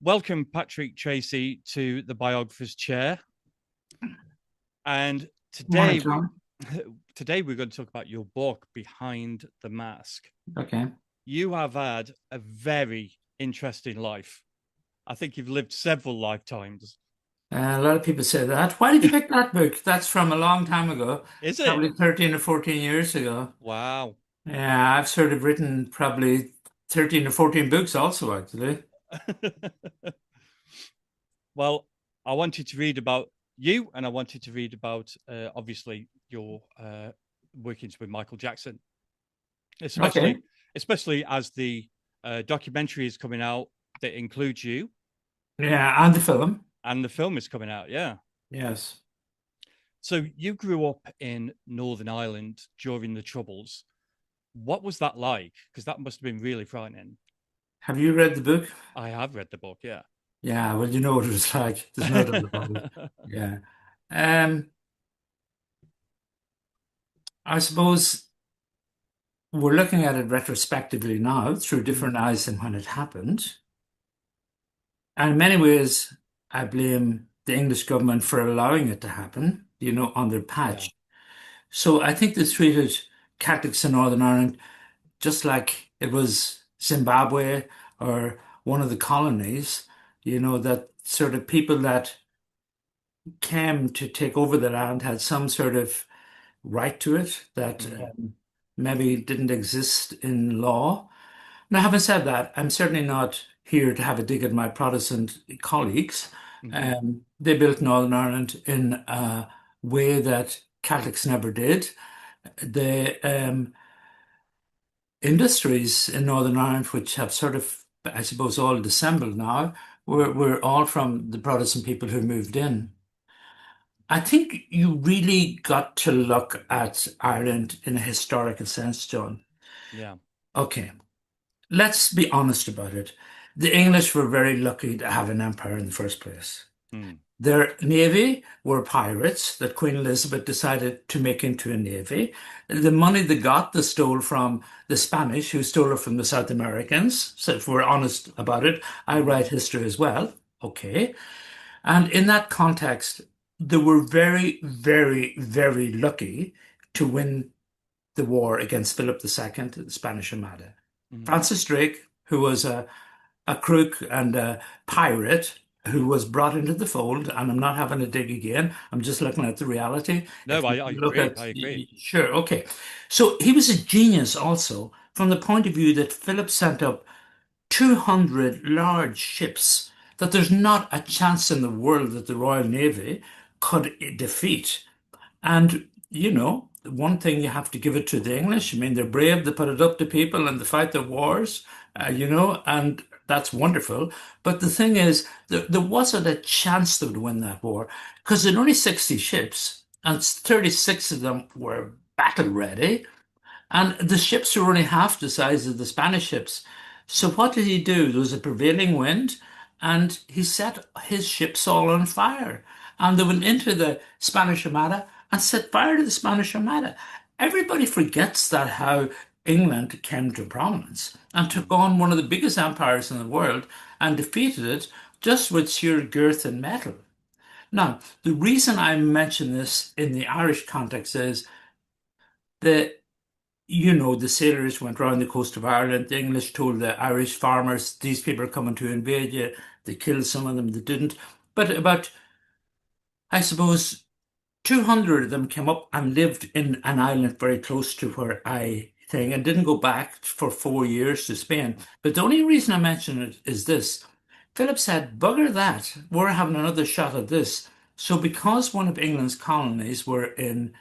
Welcome, Patrick Treacy, to the Biographer's Chair. And Morning, today, John. today we're going to talk about your book, Behind the Mask. Okay. You have had a very interesting life. I think you've lived several lifetimes. A lot of people say that. Why did you pick that book? That's from a long time ago, Is it? probably 13 or 14 years ago. Wow. Yeah, I've sort of written probably 13 or 14 books also, actually. Well, I wanted to read about you, and I wanted to read about, obviously, your workings with Michael Jackson, Okay. especially as the documentary is coming out that includes you, Yeah, and the film. and the film is coming out. Yeah. Yes. So you grew up in Northern Ireland during the Troubles. What was that like? Because that must have been really frightening. Have you read the book? I have read the book, yeah. Yeah, well, you know what it was like. There's no doubt about it. Yeah. Um, I suppose we're looking at it retrospectively now through different Mm, eyes than when it happened. And in many ways, I blame the English government for allowing it to happen, on their yeah. patch. So I think they treated Catholics in Northern Ireland just like it was Zimbabwe or one of the colonies, that sort of people that came to take over the land had some sort of right to it that Mm, maybe didn't exist in law. Now, having said that, I'm certainly not here to have a dig at my Protestant colleagues. hmm. They built Northern Ireland in a way that Catholics never did. The industries in Northern Ireland, which have sort of, I suppose, all dissembled now, were all from the Protestant people who moved in. I think you really got to look at Ireland in a historical sense, John. Yeah. Okay. Let's be honest about it. The English were very lucky to have an empire in the first place. Mm, Their navy were pirates that Queen Elizabeth decided to make into a navy. The money they got, they stole from the Spanish, who stole it from the South Americans. So if we're honest about it, I mm, write history as well. Okay. And in that context, they were very, very, very lucky to win the war against Philip II, the Spanish Armada. mm. Francis Drake, who was a crook and a pirate who was brought into the fold, and I'm not having a dig again. I'm just looking at the reality. No, If you I look agree. at, I agree. sure, okay. So he was a genius also from the point of view that Philip sent up 200 large ships that there's not a chance in the world that the Royal Navy could defeat. And, one thing you have to give it to the English. I mean, they're brave, they put it up to people and they fight their wars, and that's wonderful. But the thing is, there wasn't a chance they would win that war because there were only 60 ships and 36 of them were battle ready. And the ships were only half the size of the Spanish ships. So what did he do? There was a prevailing wind, and he set his ships all on fire. And they went into the Spanish Armada and set fire to the Spanish Armada. Everybody forgets that how England came to prominence and took Mm, on one of the biggest empires in the world and defeated it just with sheer girth and metal. Now, the reason I mention this in the Irish context is that the sailors went round the coast of Ireland. The English told the Irish farmers, these people are coming to invade you. They killed some of them, they didn't. But about, I suppose, 200 of them came up and lived in an island very close to where I think and didn't go back for 4 years to Spain. But the only reason I mention it is this. Philip said, bugger that, we're having another shot at this. So because one of England's colonies were in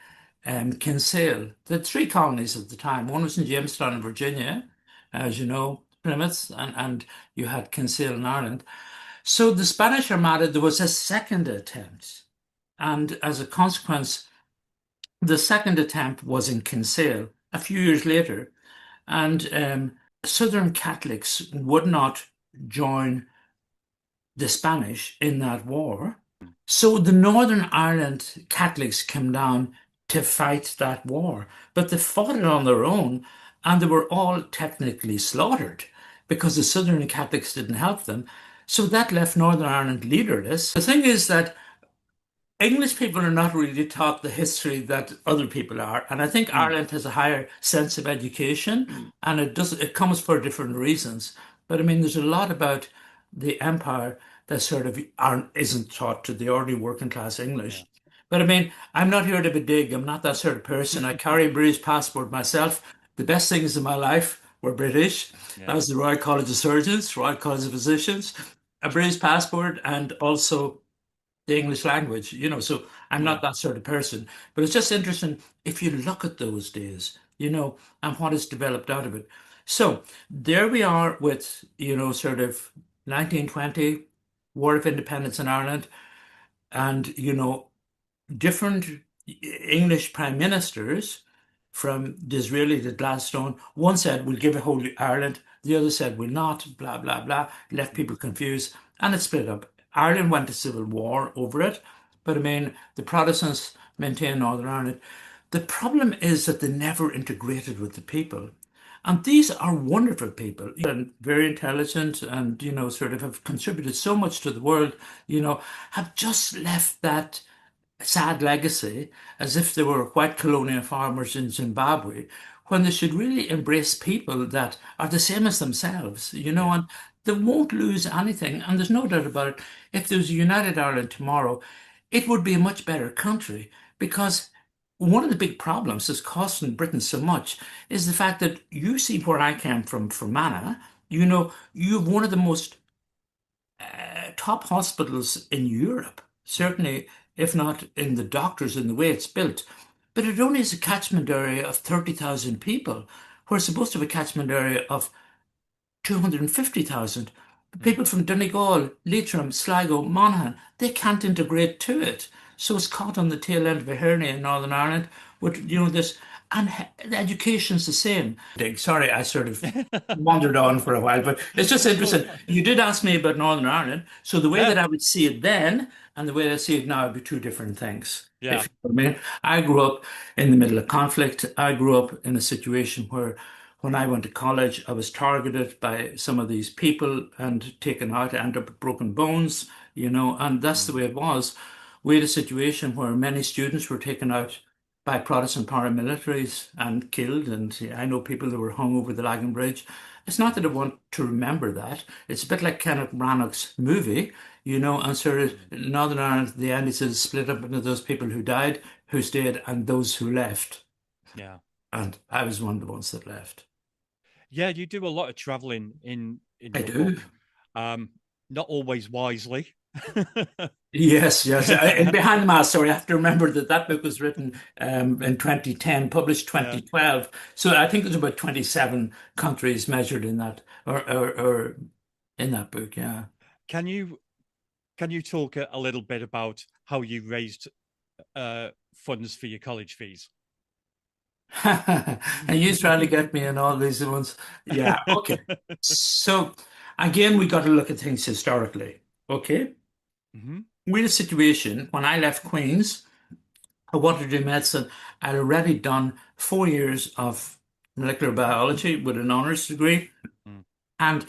Kinsale, the three colonies at the time, one was in Jamestown in Virginia, as you know, Plymouth, and you had Kinsale in Ireland. So the Spanish Armada, there was a second attempt. And as a consequence, the second attempt was in Kinsale a few years later. And Southern Catholics would not join the Spanish in that war. So the Northern Ireland Catholics came down to fight that war, but they fought it on their own and they were all technically slaughtered because the Southern Catholics didn't help them. So that left Northern Ireland leaderless. The thing is that English people are not really taught the history that other people are, and I think Mm, Ireland has a higher sense of education, and it comes for different reasons. But I mean, there's a lot about the empire that sort of isn't taught to the ordinary working class yeah. English. But I mean, I'm not here to be dig. I'm not that sort of person. I carry a British passport myself. The best things in my life were British. That Yeah. was the Royal College of Surgeons, Royal College of Physicians, a British passport, and also the English language, so I'm Yeah. not that sort of person. But it's just interesting if you look at those days, and what has developed out of it. So there we are with, sort of 1920, War of Independence in Ireland, and, different English prime ministers, from Disraeli to Gladstone. One said, we'll give a whole Ireland. The other said, we'll not, blah, blah, blah. Left Mm, people confused, and it split up. Ireland went to civil war over it, but I mean, the Protestants maintained Northern Ireland. The problem is that they never integrated with the people. And these are wonderful people and very intelligent and, sort of have contributed so much to the world, have just left that sad legacy as if they were white colonial farmers in Zimbabwe, when they should really embrace people that are the same as themselves, yeah. and they won't lose anything. And there's no doubt about it. If there was a United Ireland tomorrow, it would be a much better country because one of the big problems that's costing Britain so much is the fact that you see where I came from Fermanagh, you have one of the most top hospitals in Europe, Mm, certainly, if not in the doctors and the way it's built. But it only has a catchment area of 30,000 people, where it's supposed to have a catchment area of 250,000. The mm, people from Donegal, Leitrim, Sligo, Monaghan, they can't integrate to it. So it's caught on the tail end of a hernia in Northern Ireland with, this, and the education's the same. Sorry, I sort of mm. wandered on for a while, but it's just That's all interesting. right. You did ask me about Northern Ireland. So the way Yeah. that I would see it then and the way I see it now would be two different things. Yeah. If you know what I mean. I grew up in the middle of conflict. I grew up in a situation where when I went to college, I was targeted by some of these people and taken out. I ended up with broken bones, and that's the Mm, way it was. We had a situation where many students were taken out by Protestant paramilitaries and killed. And I know people that were hung over the Lagan Bridge. It's not that I want to remember that. It's a bit like Kenneth Branagh's movie, and sort of mm, Northern Ireland at the end, it says split up into those people who died, who stayed, and those who left. yeah. And I was one of the ones that left. Yeah, you do a lot of traveling in I your do. book. Um, Not always wisely. Yes, yes. And behind the mask, sorry, I have to remember that that book was written in 2010, published Yeah. 2012. So I think there's about 27 countries measured in that, or in that book. Yeah. Can you can you talk a little bit about how you raised funds for your college fees? And you trying to get me in all these ones. Yeah. Okay. So again, we got to look at things historically. Okay. Hmm. We had a situation when I left Queen's. I wanted to do medicine. I'd already done 4 years of molecular biology with an honours degree. Mm, And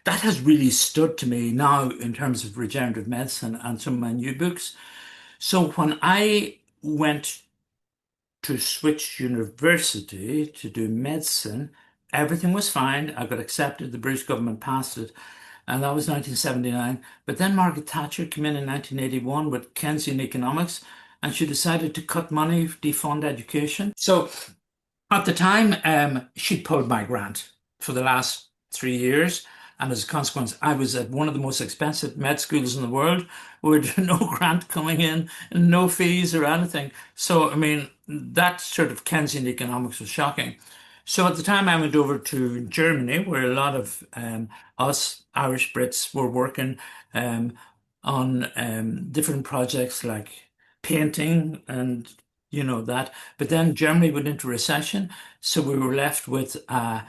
that has really stood to me now in terms of regenerative medicine and some of my new books. So when I went to switch university to do medicine, everything was fine. I got accepted. The British government passed it. And that was 1979. But then Margaret Thatcher came in 1981 with Keynesian economics, and she decided to cut money, defund education. So at the time, she'd pulled my grant for the last 3 years. And as a consequence, I was at one of the most expensive med schools in the world with no grant coming in, and no fees or anything. So, I mean, that sort of Keynesian economics was shocking. So at the time, I went over to Germany, where a lot of us Irish Brits were working um, on different projects like painting and that. But then Germany went into recession, so we were left with a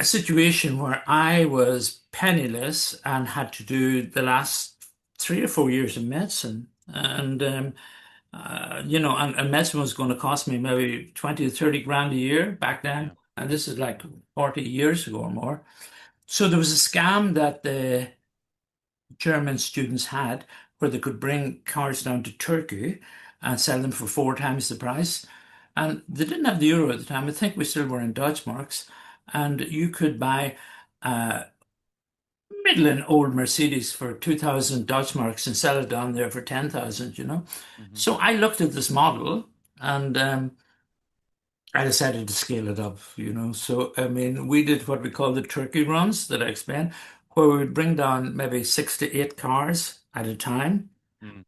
situation where I was penniless and had to do the last 3 or 4 years of medicine. And medicine was going to cost me maybe 20 to 30 grand a year back yeah. then. And this is like 40 years ago or more. So there was a scam that the German students had, where they could bring cars down to Turkey and sell them for four times the price. And they didn't have the euro at the time. I think we still were in Deutschmarks. And you could buy a middling old Mercedes for 2,000 Deutschmarks and sell it down there for 10,000, you know. Hmm. So I looked at this model and I decided to scale it up, you know. So, I mean, we did what we call the turkey runs that I explained, where we would bring down maybe 6 to 8 cars at a time. Mm.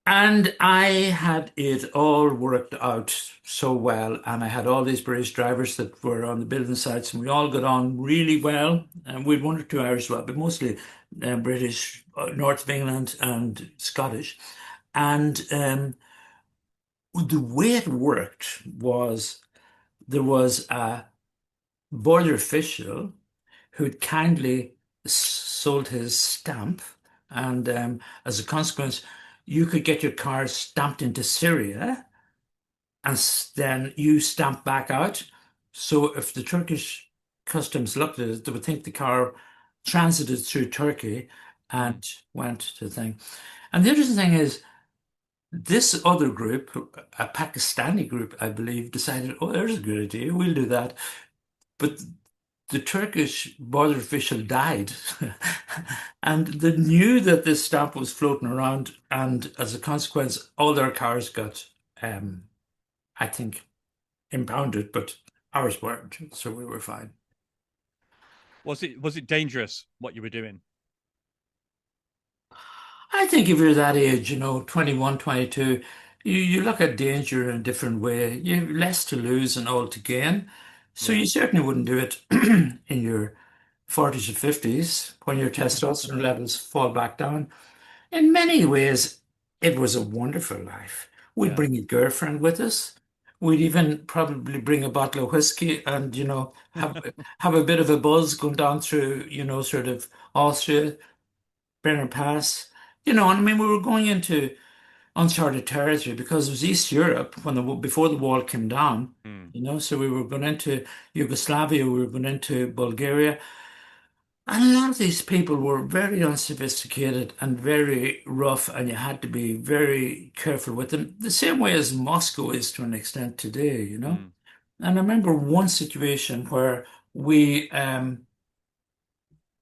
And I had it all worked out so well. And I had all these British drivers that were on the building sites, and we all got on really well. And we had one or two Irish as well, but mostly British, North of England and Scottish. And the way it worked was there was a border official who'd kindly sold his stamp, and as a consequence, you could get your cars stamped into Syria, and then you stamp back out. So if the Turkish customs looked at it, they would think the car transited through Turkey Mm. and went to the thing. And the other thing is, this other group, a Pakistani group, I believe, decided, oh, there's a good idea, we'll do that. But the Turkish border official died, and they knew that this stamp was floating around, and as a consequence, all their cars got, I think, impounded, but ours weren't, so we were fine. Was it dangerous what you were doing? I think if you're that age, you know, 21, 22, you look at danger in a different way. You have less to lose and all to gain. So Yeah. you certainly wouldn't do it in your 40s or 50s when your testosterone levels fall back down. In many ways, it was a wonderful life. We'd Yeah. bring a girlfriend with us. We'd even probably bring a bottle of whiskey and, you know, have a bit of a buzz going down through, you know, sort of Austria, Brenner Pass. You know, and I mean, we were going into uncharted territory because it was East Europe when before the wall came down, Mm. you know, so we were going into Yugoslavia, we were going into Bulgaria. And a lot of these people were very unsophisticated and very rough, and you had to be very careful with them, the same way as Moscow is to an extent today, you know. Mm. And I remember one situation where we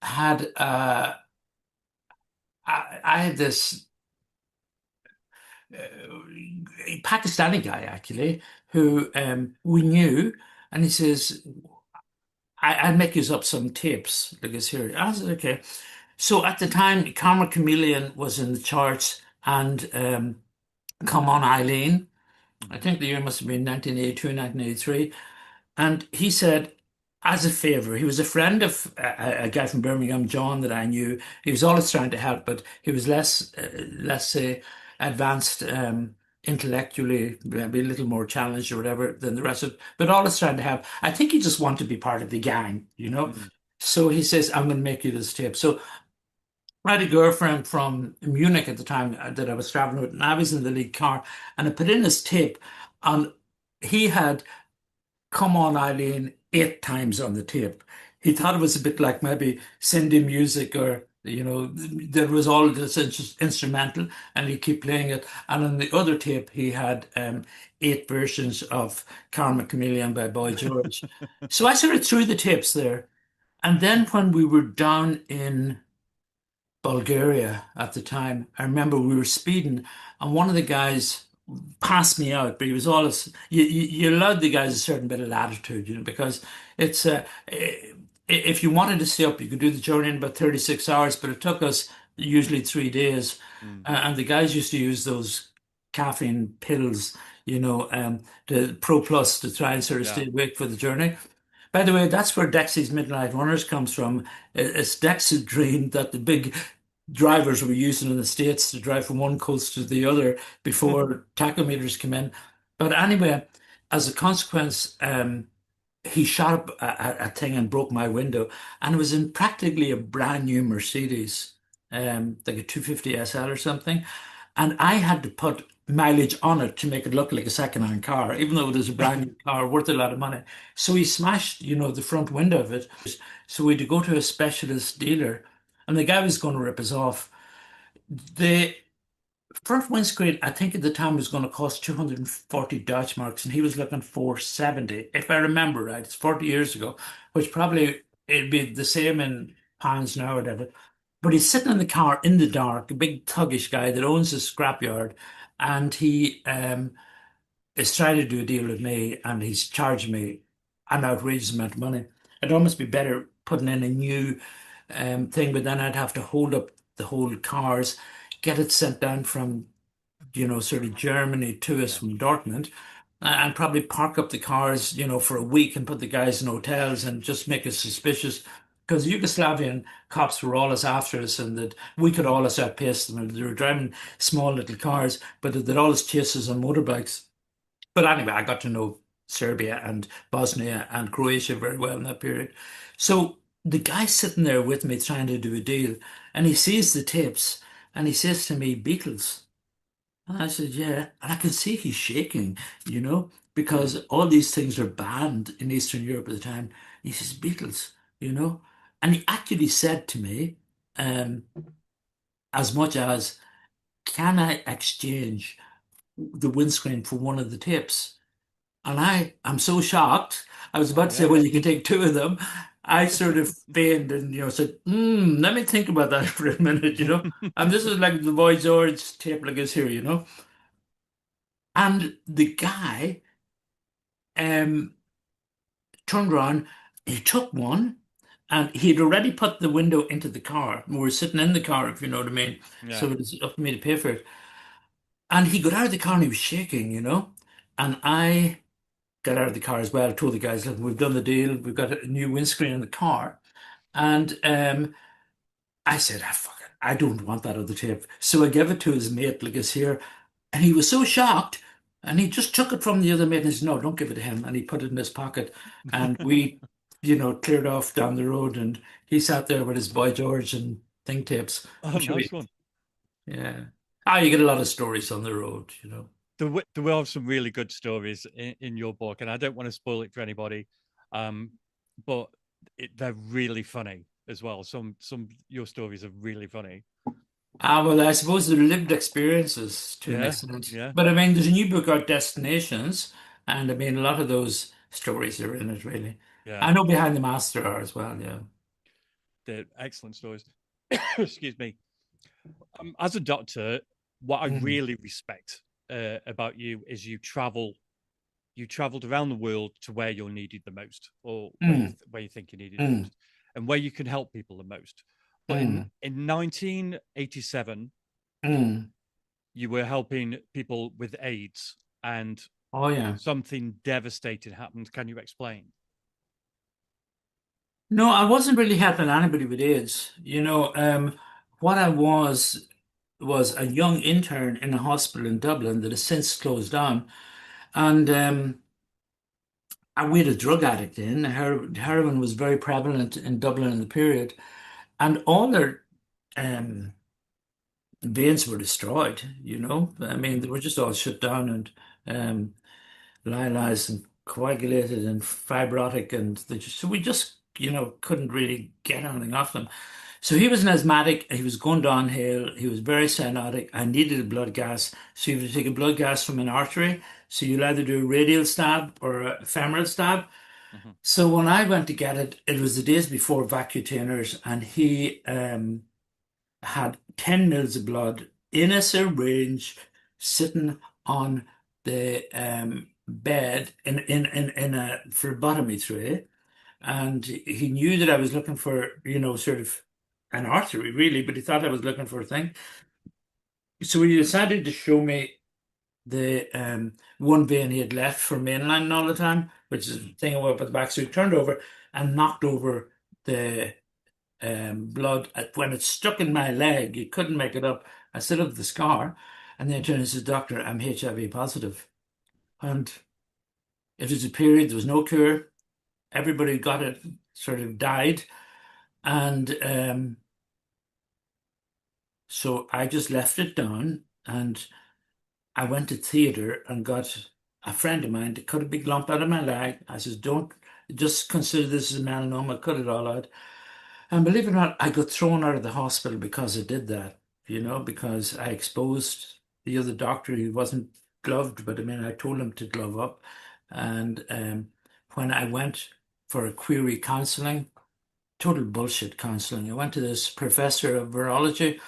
had I had this Pakistani guy actually who we knew, and he says, I'll make you up some tapes like this here. I said, okay. So at the time, Karma Chameleon was in the charts, and Come On Eileen. I Hmm. think the year must have been 1982, 1983. And he said, as a favor, he was a friend of a guy from Birmingham, John, that I knew. He was always trying to help, but he was less, let's say, advanced intellectually, maybe a little more challenged or whatever than the rest of, but always trying to help. I think he just wanted to be part of the gang, you know. Mm. So he says, I'm going to make you this tape. So I had a girlfriend from Munich at the time that I was traveling with, and I was in the lead car, and I put in his tape, and he had Come On Eileen 8 times on the tape. He thought it was a bit like maybe Cindy music, or, you know, there was all this instrumental, and he'd keep playing it. And on the other tape, he had 8 versions of Karma Chameleon by Boy George. So I sort of threw the tapes there. And then when we were down in Bulgaria at the time, I remember we were speeding, and one of the guys passed me out, but he was always you allowed the guys a certain bit of latitude, you know, because it's if you wanted to stay up, you could do the journey in about 36 hours, but it took us usually 3 days, Mm. and the guys used to use those caffeine pills, you know, the Pro Plus to try and sort of Yeah. stay awake for the journey. By the way, that's where Dexy's Midnight Runners comes from. It's Dexedrine that the big drivers were using in the States to drive from one coast to the other before tachometers came in. But anyway, as a consequence, he shot up a thing and broke my window, and it was in practically a brand new Mercedes, like a 250 SL or something. And I had to put mileage on it to make it look like a second-hand car, even though it was a brand new car worth a lot of money. So he smashed, you know, the front window of it. So we had to go to a specialist dealer, and the guy was going to rip us off. The front windscreen, I think at the time was going to cost 240 Deutschmarks, and he was looking for 70, if I remember right. It's 40 years ago, which probably it'd be the same in pounds now or whatever. But he's sitting in the car in the dark, a big thuggish guy that owns a scrapyard, and he is trying to do a deal with me, and he's charging me an outrageous amount of money. It'd almost be better putting in a new thing, but then I'd have to hold up the whole cars, get it sent down from, sort of Germany to us Yeah. from Dortmund, and probably park up the cars, for a week and put the guys in hotels and just make us suspicious. Because Yugoslavian cops were always after us, and that we could always outpace them. And they were driving small little cars, but they'd always chase us on motorbikes. But anyway, I got to know Serbia and Bosnia and Croatia very well in that period. So the guy sitting there with me trying to do a deal, and he sees the tapes and he says to me, Beatles. And I said, yeah. And I can see he's shaking, Mm. because all these things are banned in Eastern Europe at the time. He says, Beatles, you know. And he actually said to me, um, as much as, can I exchange the windscreen for one of the tapes? And I'm so shocked. I was Oh about to say, yeah. well, you can take two of them. I sort of feigned and, said, let me think about that for a minute. And this is like the Boy George tape like is here. And the guy um, turned around, he took one, and he'd already put the window into the car. We were sitting in the car, if you know what I mean. Yeah. So it was up to me to pay for it. And he got out of the car and he was shaking. And I got out of the car as well. I told the guys, look, we've done the deal. We've got a new windscreen in the car. And I said, ah, fuck it. I don't want that other tape. So I gave it to his mate, like it's here. And he was so shocked. And he just took it from the other mate and he said, no, don't give it to him. And he put it in his pocket. And we, cleared off down the road. And he sat there with his Boy George and thing tapes. Oh, I'm sure nice one. yeah. Ah, you get a lot of stories on the road. There were some really good stories in your book, and I don't want to spoil it for anybody, um, but they're really funny as well. Some your stories are really funny. Ah, well, I suppose they're lived experiences to an Yeah, extent. yeah, But I mean, there's a new book out, Destinations, and I mean, a lot of those stories are in it, really. yeah. I know Behind the Mask there are as well, yeah. They're excellent stories. Excuse me. As a doctor, what I Mm, really respect about you is you traveled around the world to where you're needed the most, or mm, where you think you're needed the mm, most, and where you can help people the most. But mm, in 1987, mm. you were helping people with AIDS, and Oh, yeah. something devastating happened. Can you explain? No, I wasn't really helping anybody with AIDS. What I was a young intern in a hospital in Dublin that has since closed down. And we had a drug addict in. Heroin was very prevalent in Dublin in the period. And all their um, veins were destroyed. I mean, they Mm-hmm. were just all shut down and um, lyophilized and coagulated and fibrotic, and so we just, couldn't really get anything off them. So he was an asthmatic. He was going downhill. He was very cyanotic. I needed a blood gas, so you have to take a blood gas from an artery. So you'll either do a radial stab or a femoral stab. Mm-hmm. So when I went to get it, it was the days before Vacutainers, and he had 10 mils of blood in a syringe sitting on the bed in a phlebotomy tray. And he knew that I was looking for, sort of an artery, really, but he thought I was looking for a thing. So he decided to show me the one vein he had left for mainlining all the time, which is the thing up at the back. So he turned over and knocked over the blood. When it stuck in my leg, you couldn't make it up. I still have the scar. And then he turned and said, Doctor, I'm HIV positive. And it was a period, there was no cure. Everybody who got it sort of died. And so I just left it down and I went to theatre and got a friend of mine to cut a big lump out of my leg. I said, don't, just consider this as melanoma, cut it all out. And believe it or not, I got thrown out of the hospital because I did that, because I exposed the other doctor. He wasn't gloved, but I mean, I told him to glove up. And when I went for a query counseling, total bullshit counseling, I went to this professor of virology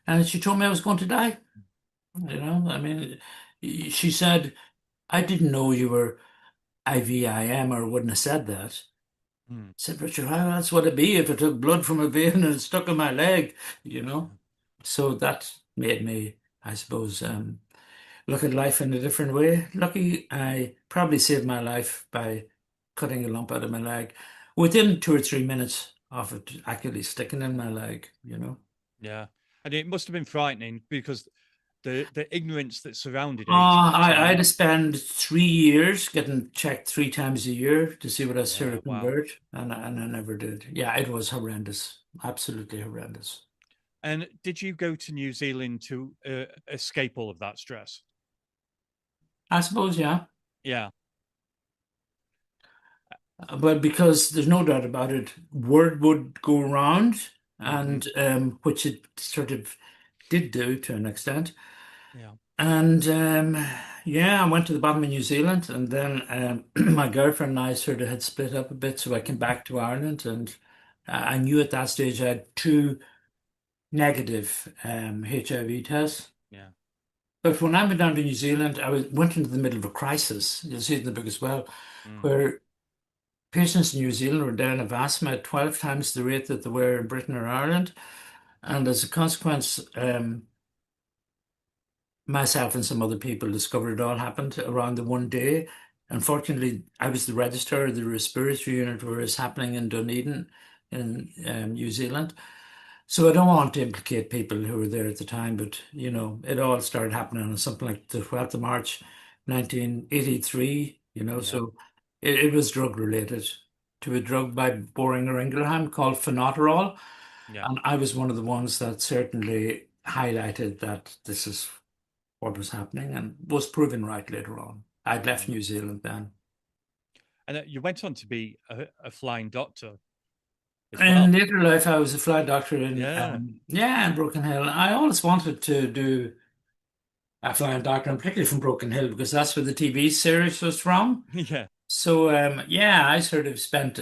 and she told me I was going to die. I mean, she said, I didn't know you were IVIM or wouldn't have said that. Mm. Said Richard, how else would it be if I took blood from a vein and it stuck in my leg, you know? So that made me, I suppose, look at life in a different way. Lucky I probably saved my life by cutting a lump out of my leg within 2 or 3 minutes of it actually sticking in my leg. Yeah. And it must have been frightening because the ignorance that surrounded it I had to spend 3 years getting checked 3 times a year to see what I yeah, wow. convert, and I never did. Yeah, it was horrendous, absolutely horrendous. And did you go to New Zealand to escape all of that stress? I suppose, yeah. Yeah. But because there's no doubt about it, word would go around, Hmm. and which it sort of did do to an extent. Yeah. And yeah, I went to the bottom of New Zealand, and then my girlfriend and I sort of had split up a bit, so I came back to Ireland, and I knew at that stage I had two negative HIV tests. Yeah. But when I went down to New Zealand, went into the middle of a crisis. You'll see it in the book as well, Mm. where patients in New Zealand were down of asthma at 12 times the rate that they were in Britain or Ireland. And as a consequence, myself and some other people discovered it all happened around the one day. Unfortunately, I was the registrar of the respiratory unit where it's happening in Dunedin in New Zealand. So I don't want to implicate people who were there at the time, but it all started happening on something like the 12th of March, 1983, Yeah. so it was drug related to a drug by Boehringer Ingelheim called phenytoral. Yeah. And I was one of the ones that certainly highlighted that this is what was happening and was proven right later on. I'd left Mm. New Zealand then. And you went on to be a flying doctor as In well. later life, I was a flight doctor Yeah. in Broken Hill. I always wanted to do a flying doctor, and particularly from Broken Hill, because that's where the TV series was from. Yeah. So, yeah, I sort of spent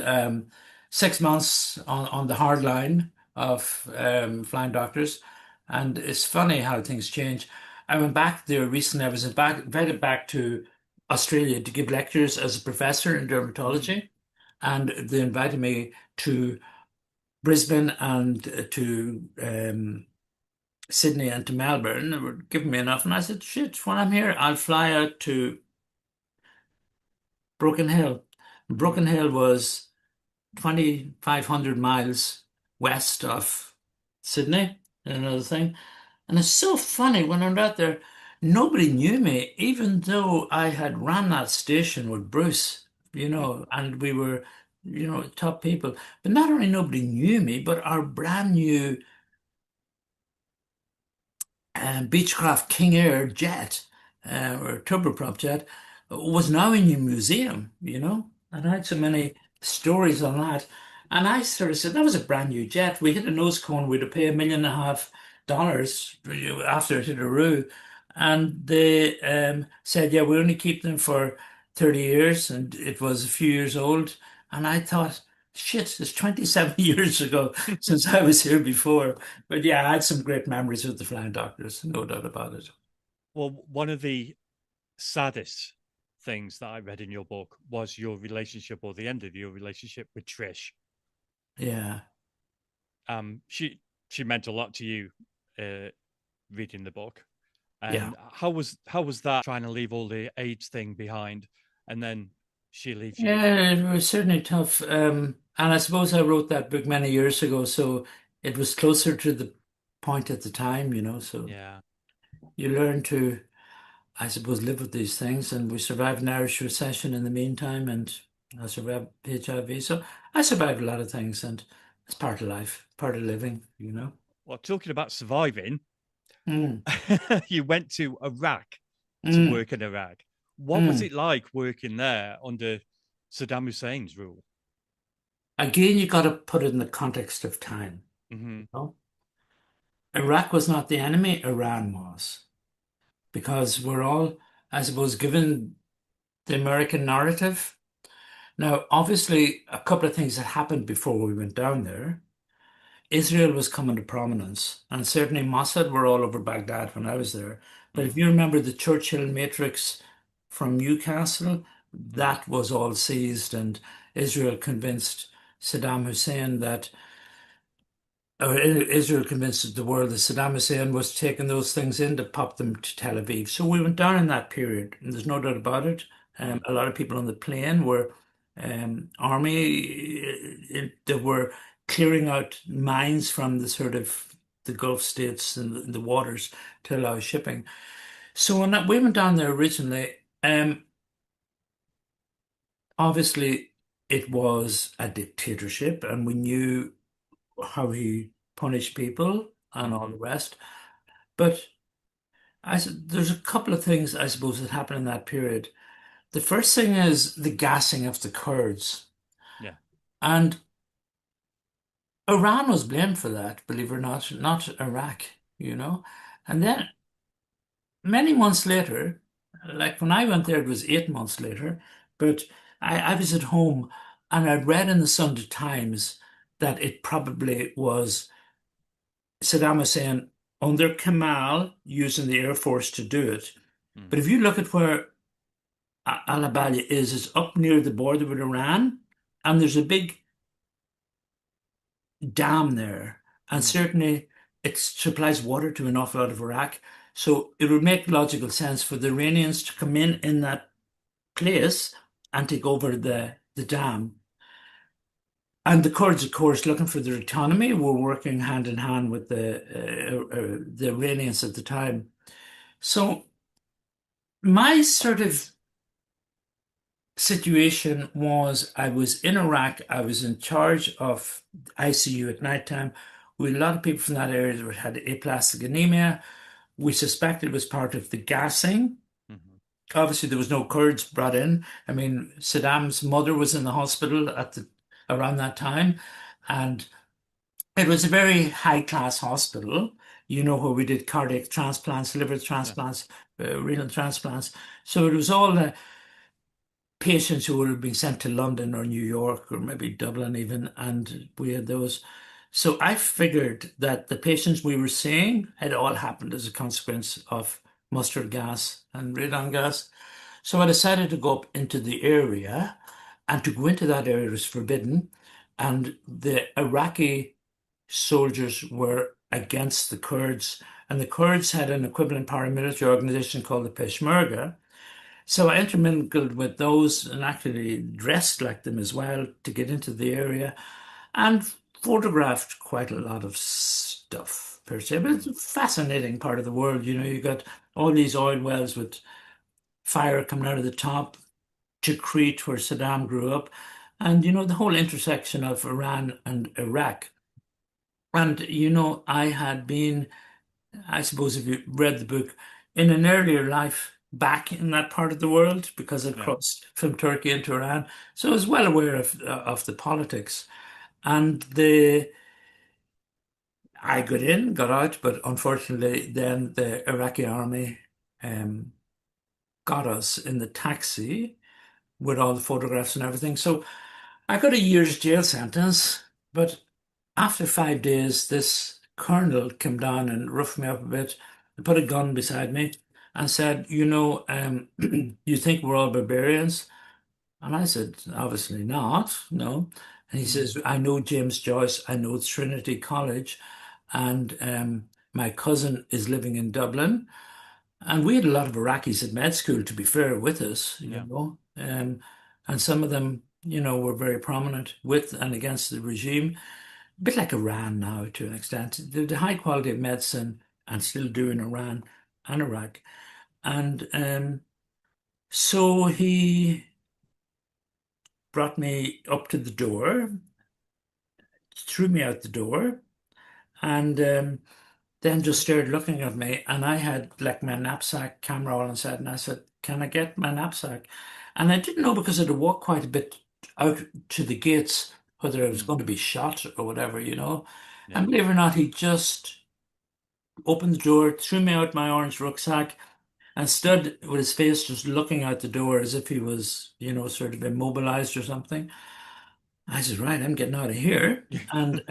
6 months on the hard line of flying doctors. And it's funny how things change. I went back there recently. I was invited back to Australia to give lectures as a professor in Mm. dermatology. And they invited me to Brisbane and to Sydney and to Melbourne. They were giving me enough. And I said, shit, when I'm here, I'll fly out to Broken Hill. Mm. Broken Hill was 2,500 miles west of Sydney, another thing. And it's so funny when I'm out there, nobody knew me, even though I had ran that station with Bruce, and we were, top people. But not only nobody knew me, but our brand new Beechcraft King Air jet, or turboprop jet, was now in your museum. And I had so many stories on that. And I sort of said, that was a brand new jet. We hit a nose cone, we'd have paid $1.5 million after it hit a roof. And they said, yeah, we only keep them for 30 years. And it was a few years old. And I thought, shit, it's 27 years ago since I was here before. But yeah, I had some great memories with the Flying Doctors, no doubt about it. Well, one of the saddest things that I read in your book was your relationship or the end of your relationship with Trish. Yeah, She meant a lot to you uh, reading the book. yeah. And how was that trying to leave all the AIDS thing behind and then she leaves you? Yeah, it was certainly tough. And I suppose I wrote that book many years ago, so it was closer to the point at the time. So Yeah. you learn to, I suppose, live with these things. And we survived an Irish recession in the meantime, and I survived HIV. So I survived a lot of things, and it's part of life, part of living. Well, talking about surviving, Mm, you went to Iraq to mm, work in Iraq. What was mm. it like working there under Saddam Hussein's rule? again, you got to put it in the context of time. Hmm. You know? Iraq was not the enemy, Iran was. Because we're all, I suppose, given the American narrative. Now, obviously, a couple of things that happened before we went down there. Israel was coming to prominence, and certainly Mossad were all over Baghdad when I was there. But if Mm. you remember the Churchill Matrix from Newcastle, Hmm. that was all seized, and Israel convinced Saddam Hussein that or Israel convinced the world that Saddam Hussein was taking those things in to pop them to Tel Aviv. So we went down in that period, and there's no doubt about it. Mm. A lot of people on the plane were army that were clearing out mines from the sort of the Gulf states and the waters to allow shipping. So when we went down there originally, obviously it was a dictatorship, and we knew how he punished people and all the Hmm. rest. But there's a couple of things I suppose that happened in that period. The first thing is the gassing of the Kurds. Yeah. And Iran was blamed for that, believe it or not, not Iraq, you know. And then many months later, like when I went there, it was 8 months later, but I was at home and I read in the Sunday Times that it probably was Saddam Hussein under Kemal using the Air Force to do it. But Mm. if you look at where Al-Abalia is, it's up near the border with Iran, and there's a big dam there, and Mm. certainly it supplies water to an awful lot of Iraq. So it would make logical sense for the Iranians to come in that place and take over the dam. And the Kurds, of course, looking for their autonomy, were working hand in hand with the Iranians at the time. So my sort of situation was I was in Iraq. I was in charge of ICU at nighttime. We had a lot of people from that area that had aplastic anemia. We suspected it was part of the gassing. Hmm. Obviously, there was no Kurds brought in. I mean, Saddam's mother was in the hospital at the around that time, and it was a very high-class hospital. You know, where we did cardiac transplants, liver Yeah. transplants, renal transplants. So it was all patients who would have been sent to London or New York or maybe Dublin even, and we had those. So I figured that the patients we were seeing had all happened as a consequence of mustard gas and radon gas. So I decided to go up into the area, and to go into that area was forbidden. And the Iraqi soldiers were against the Kurds, and the Kurds had an equivalent paramilitary organization called the Peshmerga. So I intermingled with those and actually dressed like them as well to get into the area and photographed quite a lot of stuff per se. But it's Mm. a fascinating part of the world. You know, you got all these oil wells with fire coming out of the top to Crete, where Saddam grew up, and you know, the whole intersection of Iran and Iraq. And you know, I had been, I suppose if you read the book, in an earlier life back in that part of the world because it Yeah. crossed from Turkey into Iran. So I was well aware of the politics. And the I got in, got out, but unfortunately then the Iraqi army um, got us in the taxi with all the photographs and everything. So I got a year's jail sentence, but after 5 days, this colonel came down and roughed me up a bit, and put a gun beside me and said, you know, you think we're all barbarians? And I said, obviously not, no. And he Mm. says, I know James Joyce, I know Trinity College, and my cousin is living in Dublin. And we had a lot of Iraqis at med school, to be fair, with us, you Yeah. know. And some of them, you know, were very prominent with and against the regime, a bit like Iran now to an extent. The high quality of medicine and still do in Iran and Iraq. And so he brought me up to the door, threw me out the door, and then just started looking at me. And I had like my knapsack camera all inside, and I said, "Can I get my knapsack?" And I didn't know because I had to walk quite a bit out to the gates whether I was Mm. going to be shot or whatever, you know. And Yeah. believe it or not, he just opened the door, threw me out my orange rucksack, and stood with his face just looking out the door as if he was, you know, sort of immobilized or something. I said, right, I'm getting out of here. And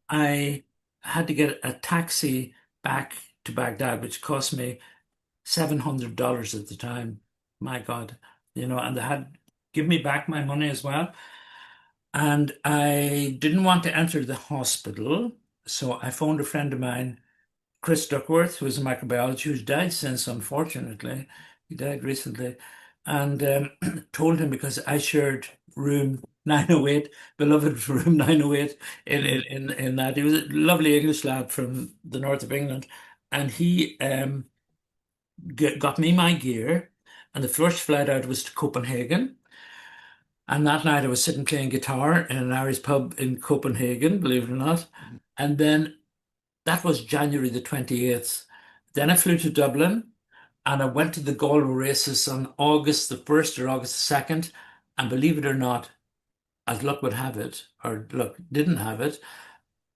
I had to get a taxi back to Baghdad, which cost me $700 at the time. My God, you know, and they had give me back my money as well. And I didn't want to enter the hospital, so I phoned a friend of mine, Chris Duckworth, who was a microbiologist, who's died since, unfortunately. He died recently. And told him because I shared room 908, beloved room 908 Mm. in that. He was a lovely English lad from the north of England. And he got me my gear. And the first flight out was to Copenhagen. And that night I was sitting playing guitar in an Irish pub in Copenhagen, believe it or not. And then that was January the 28th. Then I flew to Dublin and I went to the Galway races on August the 1st or August the 2nd. And believe it or not, as luck would have it, or luck didn't have it,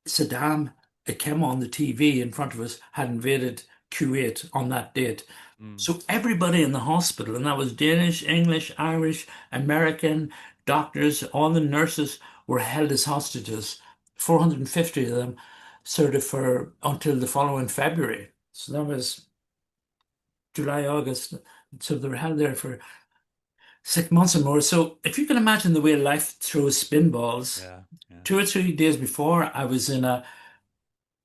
Saddam, it came on the TV in front of us, had invaded Kuwait on that date. Mm. So everybody in the hospital, and that was Danish, English, Irish, American, doctors, all the nurses were held as hostages, 450 of them, sort of for until the following February. So that was July, August. So they were held there for 6 months or more. So if you can imagine the way life throws spinballs, Yeah. Yeah. 2 or 3 days before, I was in a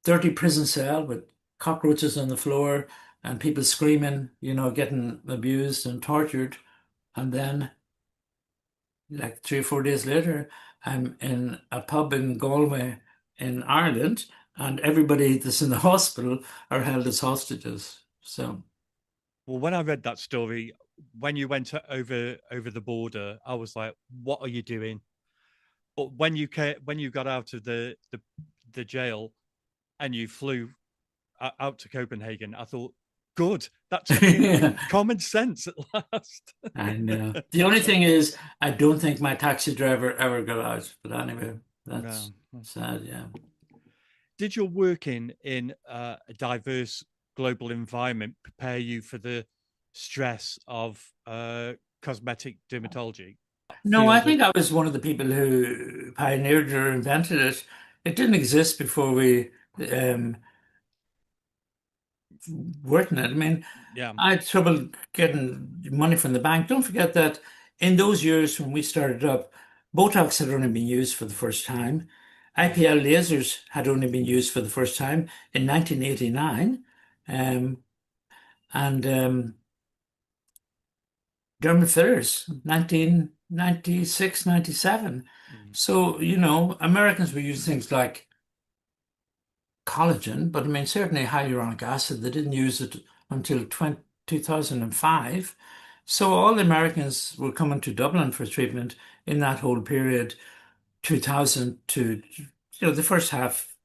30 prison cell with cockroaches on the floor and people screaming, you know, getting abused and tortured. And then, like 3 or 4 days later, I'm in a pub in Galway in Ireland, and everybody that's in the hospital are held as hostages. So, Well, when I read that story, when you went over the border, I was like, "What are you doing?" But when you got out of the jail and you flew out to Copenhagen, I thought, "Good, that's yeah, common sense at last." I know. The only thing is, I don't think my taxi driver ever got out. But anyway, that's No. sad, yeah. Did your working in a diverse global environment prepare you for the stress of cosmetic dermatology No, I field of? think I was one of the people who pioneered or invented it. It didn't exist before we um, worked in it. I mean, Yeah. I had trouble getting money from the bank. Don't forget that in those years when we started up, Botox had only been used for the first time. Mm. IPL lasers had only been used for the first time in 1989. Um, and Dermot fillers, 1996, 97. Mm. So, you know, Americans were using things like collagen, but I mean, certainly hyaluronic acid. They didn't use it until 2005. So all the Americans were coming to Dublin for treatment in that whole period, 2000 to, you know, the first half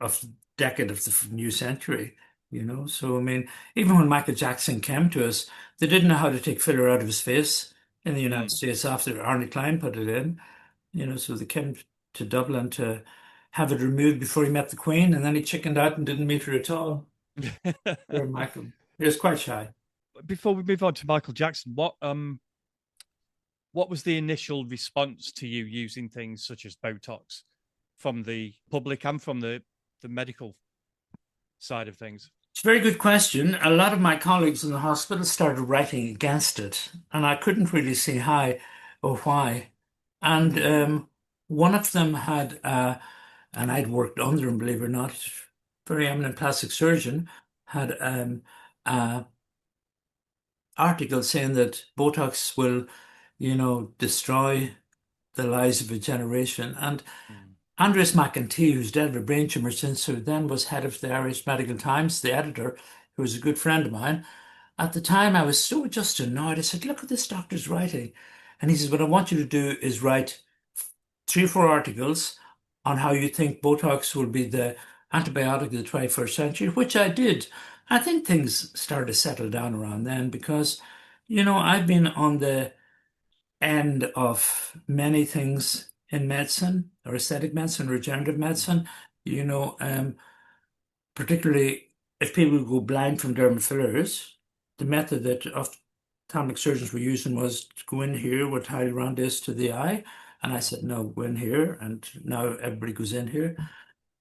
of the decade of the new century, you know. So, I mean, even when Michael Jackson came to us, they didn't know how to take filler out of his face in the United Mm. States after Arnie Klein put it in, you know, so they came to Dublin to have it removed before he met the Queen, and then he chickened out and didn't meet her at all. Poor Michael. He was quite shy. Before we move on to Michael Jackson, what was the initial response to you using things such as Botox from the public and from the medical side of things? It's a very good question. A lot of my colleagues in the hospital started writing against it, and I couldn't really see how or why. And Mm. one of them had, and I'd worked under him, believe it or not, very eminent plastic surgeon, had a article saying that Botox will, you know, destroy the lives of a generation. And Mm. Andres McEntee, who's dead of a brain tumor since, who then was head of the Irish Medical Times, the editor, who was a good friend of mine. At the time, I was so just annoyed. I said, look what this doctor's writing. And he says, what I want you to do is write 3 or 4 articles on how you think Botox will be the antibiotic of the 21st century, which I did. I think things started to settle down around then because, you know, I've been on the end of many things in medicine or aesthetic medicine, regenerative Mm. medicine, you know, particularly if people go blind from dermal fillers, the method that ophthalmic surgeons were using was to go in here with hyaluronidase to the eye. And I said, no, go in here. And now everybody goes in here.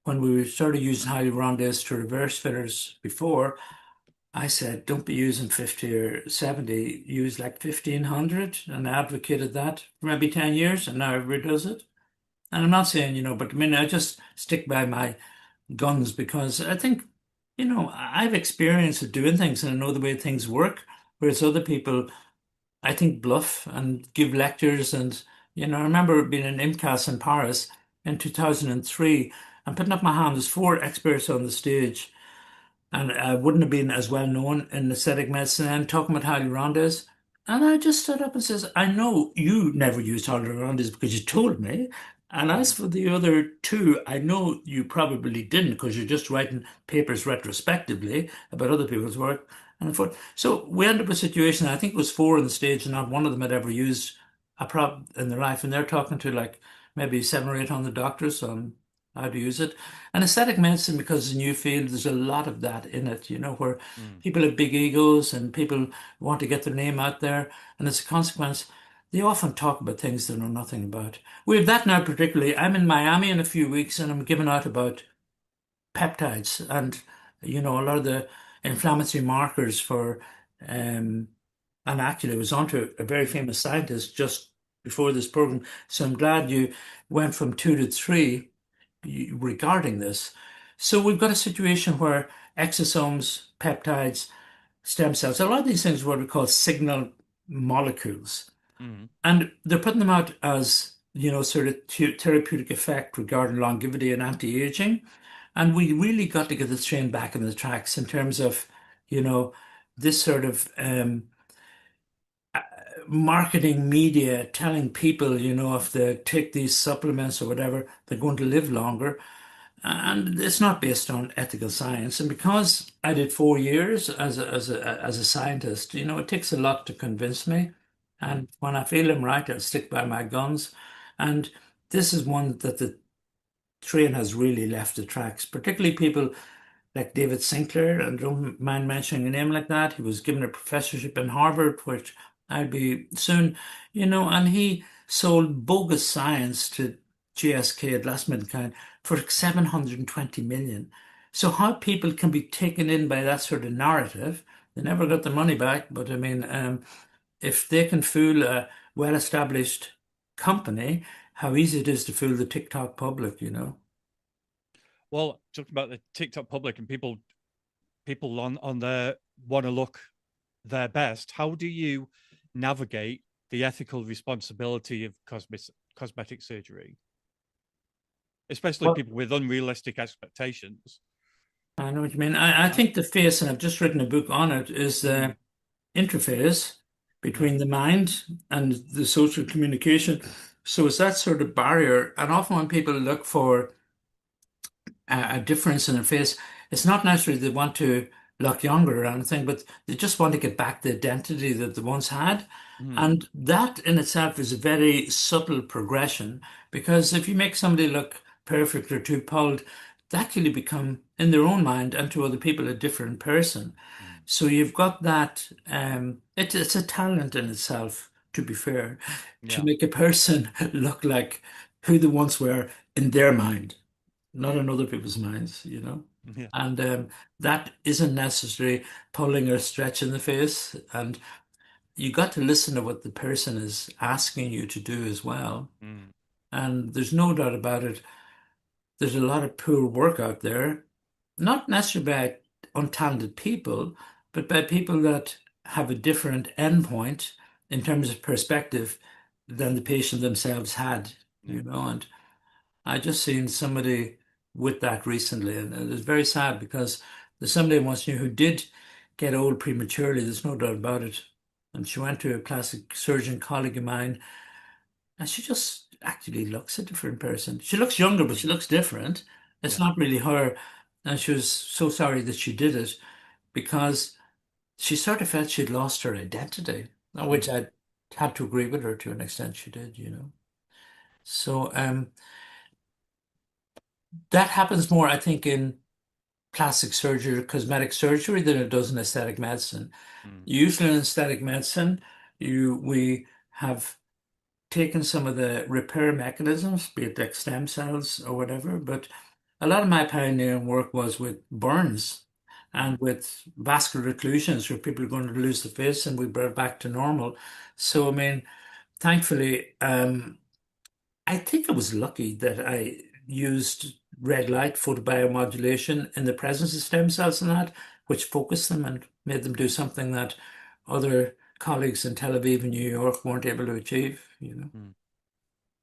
When we started using hyaluronidase to reverse fillers before, I said, don't be using 50 or 70, use like 1500. And I advocated that for maybe 10 years, and now everybody does it. And I'm not saying, but I mean, I just stick by my guns because I think, I've experience of doing things and I know the way things work, whereas other people, I think, bluff and give lectures. And, I remember being in IMCAS in Paris in 2003 and putting up my hand. There's four experts on the stage and I wouldn't have been as well known in aesthetic medicine and talking about hyaluronidase. And I just stood up and says, I know you never used hyaluronidase because you told me. And as Mm. for the other two, I know you probably didn't because you're just writing papers retrospectively about other people's work. And forth. So we ended up with a situation, I think it was four on the stage, and not one of them had ever used a prop in their life. And they're talking to like maybe 700 or 800 doctors on how to use it. And aesthetic medicine, because it's a new field, there's a lot of that in it, where Mm. people have big egos and people want to get their name out there. And as a consequence, they often talk about things they know nothing about. We have that now, particularly. I'm in Miami in a few weeks and I'm giving out about peptides and, a lot of the inflammatory markers for, um, and actually I was onto a very famous scientist just before this program. So I'm glad you went from two to three regarding this. So we've got a situation where exosomes, peptides, stem cells, a lot of these things are what we call signal molecules. Mm. And they're putting them out as, sort of therapeutic effect regarding longevity and anti-aging. And we really got to get the train back in the tracks in terms of, you know, this sort of marketing media telling people, if they take these supplements or whatever, they're going to live longer. And it's not based on ethical science. And because I did 4 years as a scientist, it takes a lot to convince me. Mm. And when I feel I'm right, I'll stick by my guns. And this is one that the train has really left the tracks, particularly people like David Sinclair, and don't mind mentioning a name like that. He was given a professorship in Harvard, which I'll be soon, and he sold bogus science to GSK at last minute kind for 720 million. So how people can be taken in by that sort of narrative, they never got the money back, but I mean, if they can fool a well-established company, how easy it is to fool the TikTok public. Well, talking about the TikTok public and people on there want to look their best. How do you navigate the ethical responsibility of cosmetic surgery, especially Well, people with unrealistic expectations? I know what you mean. I And think the face, and I've just written a book on it, is mm, the interface yeah, between the mind and the social communication. So it's that sort of barrier. And often when people look for a difference in their face, it's not necessarily they want to look younger or anything, but they just want to get back the identity that they once had. mm, And that in itself is a very subtle progression because if you make somebody look perfect or too pulled, they actually become, in their own mind and to other people, a different person. mm, So you've got that, it's a talent in itself, to be fair, to yeah, make a person look like who they once were in their mind, not in other people's minds. yeah, And that isn't necessarily pulling or stretching the face. And you got to listen to what the person is asking you to do as well. mm, And there's no doubt about it. There's a lot of poor work out there, not necessarily by untalented people, but by people that have a different endpoint in terms of perspective than the patient themselves had, yeah, and I just seen somebody with that recently, and it was very sad because there's somebody I once knew who did get old prematurely. There's no doubt about it. And she went to a plastic surgeon colleague of mine, and she just actually looks a different person. She looks younger, but she mm, looks different. It's yeah, not really her. And she was so sorry that she did it because she sort of felt she'd lost her identity, which mm, I had to agree with her to an extent. She did. So that happens more, I think, in plastic surgery or cosmetic surgery than it does in aesthetic medicine. Mm, Usually in aesthetic medicine, we have taken some of the repair mechanisms, be it like stem cells or whatever, but a lot of my pioneering work was with burns mm, and with vascular occlusions where people are going to lose the face and we brought it back to normal. So, I mean, thankfully, I think I was lucky that I used red light photobiomodulation in the presence of stem cells and that, which focused them and made them do something that other colleagues in Tel Aviv and New York weren't able to achieve. mm.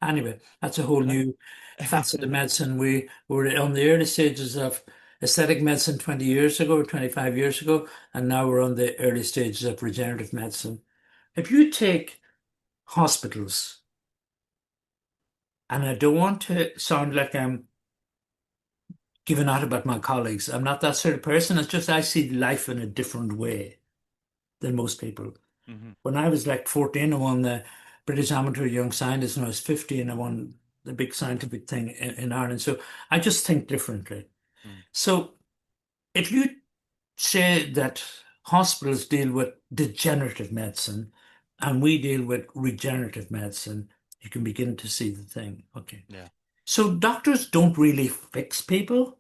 Anyway, that's a whole Uh, new facet of medicine. We were on the early stages of aesthetic medicine 20 years ago, 25 years ago, and now we're on the early stages of regenerative medicine. If you take hospitals, and I don't want to sound like I'm giving out about my colleagues. I'm not that sort of person. It's just I see life in a different way than most people. mhm, When I was like 14, I won the British Amateur Young Scientist. When I was 15, I won the big scientific thing in Ireland. So I just think differently. mm, So if you say that hospitals deal with degenerative medicine and we deal with regenerative medicine, you can begin to see the thing. Okay. yeah. So doctors don't really fix people.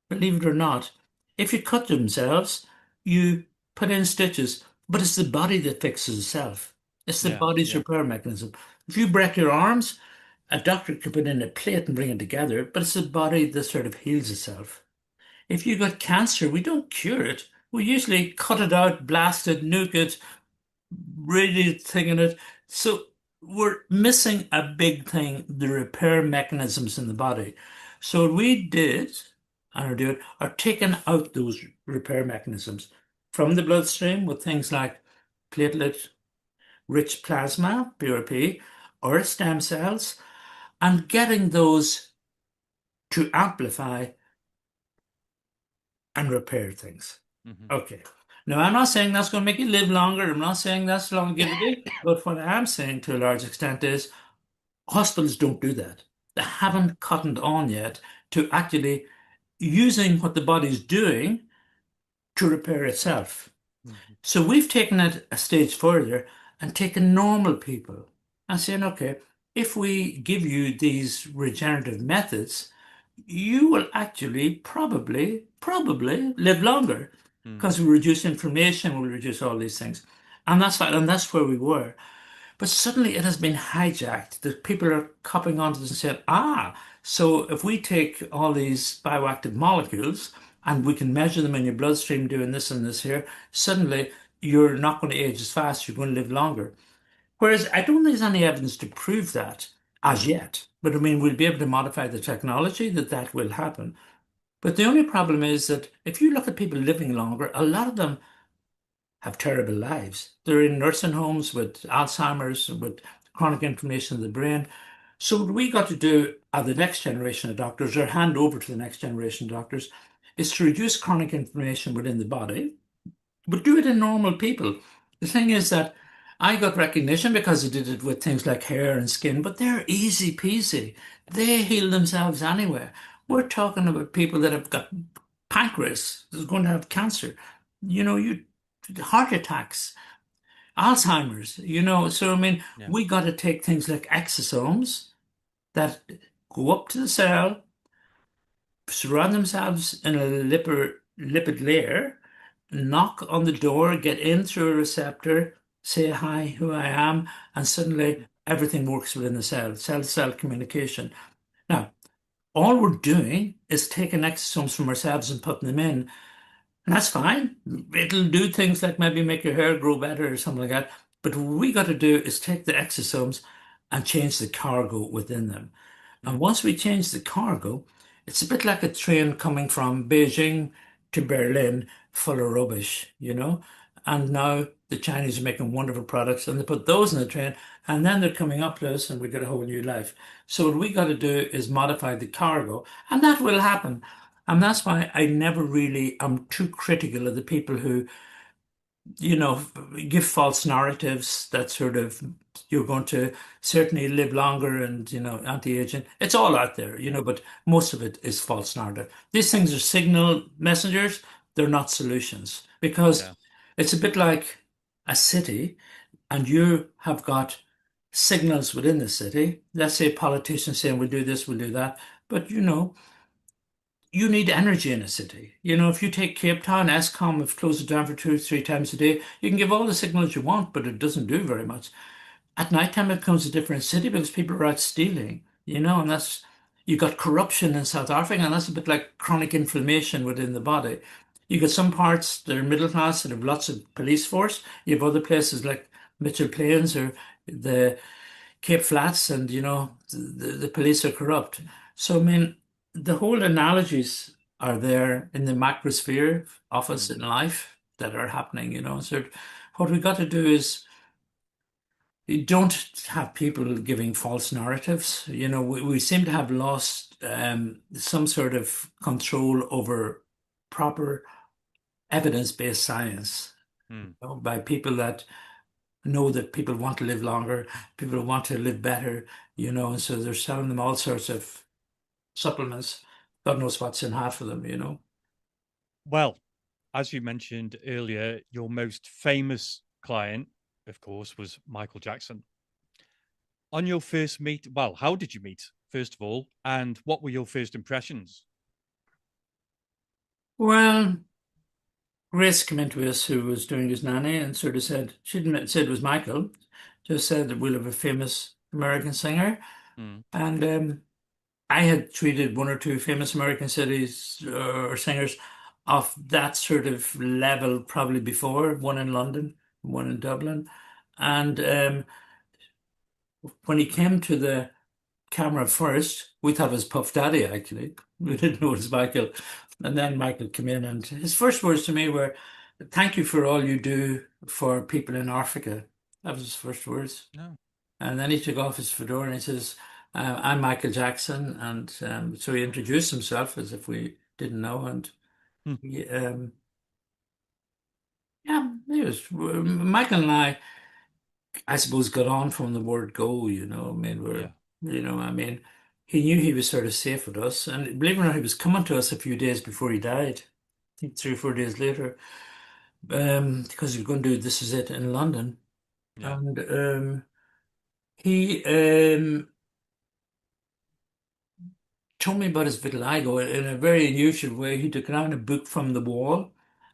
Believe it or not, if you cut themselves, you put in stitches, but it's the body that fixes itself. It's the Yeah. body's Yeah. repair mechanism. If you break your arms, a doctor can put in a plate and bring it together, but it's the body that sort of heals itself. If you got cancer, we don't cure it. We usually cut it out, blast it, nuke it, really thinking it. So we're missing a big thing, the repair mechanisms in the body. So what we did, and are doing, are taking out those repair mechanisms from the bloodstream with things like platelet-rich plasma, PRP, or stem cells, and getting those to amplify and repair things. Mhm, Okay. Now, I'm not saying that's going to make you live longer. I'm not saying that's longevity. But what I am saying to a large extent is hospitals don't do that. They haven't cottoned on yet to actually using what the body's doing to repair itself. mhm, So we've taken it a stage further and taken normal people and saying, okay, if we give you these regenerative methods, you will actually probably live longer mm, because we reduce inflammation, we reduce all these things. And that's fine, and that's where we were. But suddenly it has been hijacked. The people are copping onto this and saying, so if we take all these bioactive molecules and we can measure them in your bloodstream doing this and this here, suddenly you're not going to age as fast, you're going to live longer. Whereas I don't think there's any evidence to prove that as mm, yet. But I mean, we'll be able to modify the technology that will happen. But the only problem is that if you look at people living longer, a lot of them have terrible lives. They're in nursing homes with Alzheimer's, with chronic inflammation of the brain. So what we got to do at the next generation of doctors, or hand over to the next generation of doctors, is to reduce chronic inflammation within the body, but do it in normal people. The thing is that I got recognition because I did it with things like hair and skin, but they're easy peasy. They heal themselves anyway. We're mm, talking about people that have got pancreas, that's going to have cancer, you heart attacks, Alzheimer's, So I mean, yeah. we got to take things like exosomes that go up to the cell, surround themselves in a lipid layer, knock on the door, get in through a receptor, say hi, who I am, and suddenly Mm, everything works within the cell, cell-to-cell communication. Now, all we're doing is taking exosomes from ourselves and putting them in, and that's fine. It'll do things like maybe make your hair grow better or something like that. But what we got to do is take the exosomes and change the cargo within them. And mm, once we change the cargo, it's a bit like a train coming from Beijing to Berlin full of rubbish. And now the Chinese are making wonderful products and they put those in the train and then they're coming up to us and we get a whole new life. So what we got to do is modify the cargo and that will happen. And that's why I never really am too critical of the people who, you know, give false narratives that sort of you're going to certainly live longer and, anti-aging. It's all out there, but most of it is false narrative. These things are signal messengers. They're not solutions because Yeah. it's a bit like a city and you have got signals within the city. Let's say politicians saying we'll do this, we'll do that. But you need energy in a city. If you take Cape Town, Eskom have closed it down for 2 or 3 times a day. You can give all the signals you want, but it doesn't do very much. At night time, it becomes a different city because people are out stealing, and you got corruption in South Africa, and that's a bit like chronic inflammation within the body. You got some parts that are middle class that have lots of police force. You have other places like Mitchell Plains or the Cape Flats, and the police are corrupt. So I mean, the whole analogies are there in the macrosphere of us Mm. in life that are happening. So what we got to do is you don't have people giving false narratives. We seem to have lost some sort of control over proper evidence-based science, Mm. by people that know that people want to live longer, people want to live better, and so they're selling them all sorts of supplements. God knows what's in half of them. Well, as you mentioned earlier, your most famous client, of course, was Michael Jackson. On your first meet, well, how did you meet, first of all, and what were your first impressions? Well, Grace came into us, who was doing his nanny, and sort of said, she didn't say it was Michael, just said that we'll have a famous American singer. Mm. And I had treated one or two famous American cities or singers of that sort of level probably before, one in London, one in Dublin. And when he came to the camera first, we thought it was Puff Daddy, actually. We didn't know it was Michael. And then Michael came in, and his first words to me were, "Thank you for all you do for people in Africa." That was his first words. No. And then he took off his fedora and he says, "I'm Michael Jackson." And so he introduced himself as if we didn't know. And Mm. he, yeah, he was, Michael and I suppose, got on from the word go, I mean, Yeah. I mean, he knew he was sort of safe with us. And believe it or not, he was coming to us a few days before he died. I think 3 or 4 days later, because he was going to do This Is It in London. Yeah. And he told me about his vitiligo in a very unusual way. He took down a book from the wall,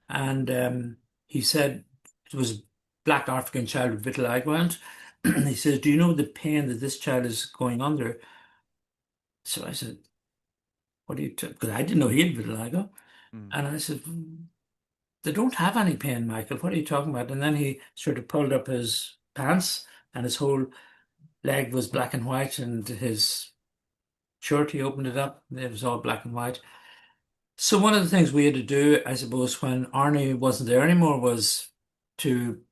and he said it was a black African child with vitiligo. And he says, "Do you know the pain that this child is going under?" So I said, "What do you?" Because I didn't know he had vitiligo, Mm. and I said, "They don't have any pain, Michael. What are you talking about?" And then he sort of pulled up his pants, and his whole leg was black and white, and his shirt, he opened it up, and it was all black and white. So one of the things we had to do, I suppose, when Arnie wasn't there anymore, was to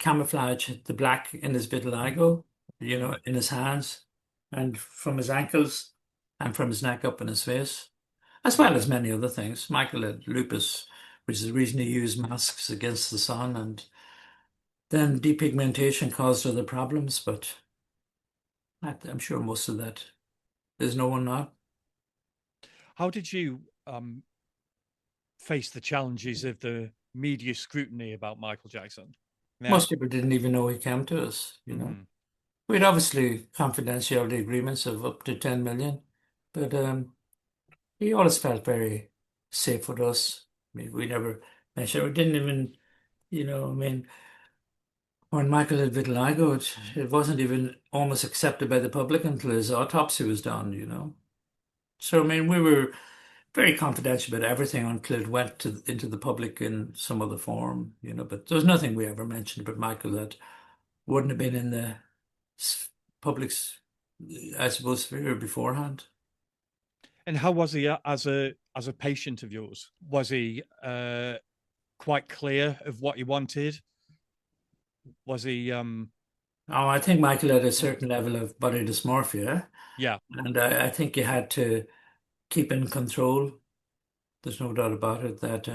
camouflage the black in his vitiligo, Mm. in his hands and from his ankles and from his neck up in his face, as well Yeah. as many other things. Michael had lupus, which is the reason he used masks against the sun, and then depigmentation caused other problems, but I'm sure most of that is no one now. How did you face the challenges of the media scrutiny about Michael Jackson? Most Now, people didn't even know he came to us. mm, We had obviously confidentiality agreements of up to 10 million, but he always felt very safe with us. I mean, we never mentioned, we didn't even, I mean, when Michael had vitiligo, it wasn't even almost accepted by the public until his autopsy was done. So, I mean, we were very confidential about everything until it went into the public in some other form. But there was nothing we ever mentioned about Michael that wouldn't have been in the s- public's, I suppose, sphere beforehand. and how was he as a patient of yours? Was he quite clear of what he wanted? Was he Oh, I think Michael had a yeah, certain level of body dysmorphia, yeah, and I think you had to keep in control. There's no doubt about it that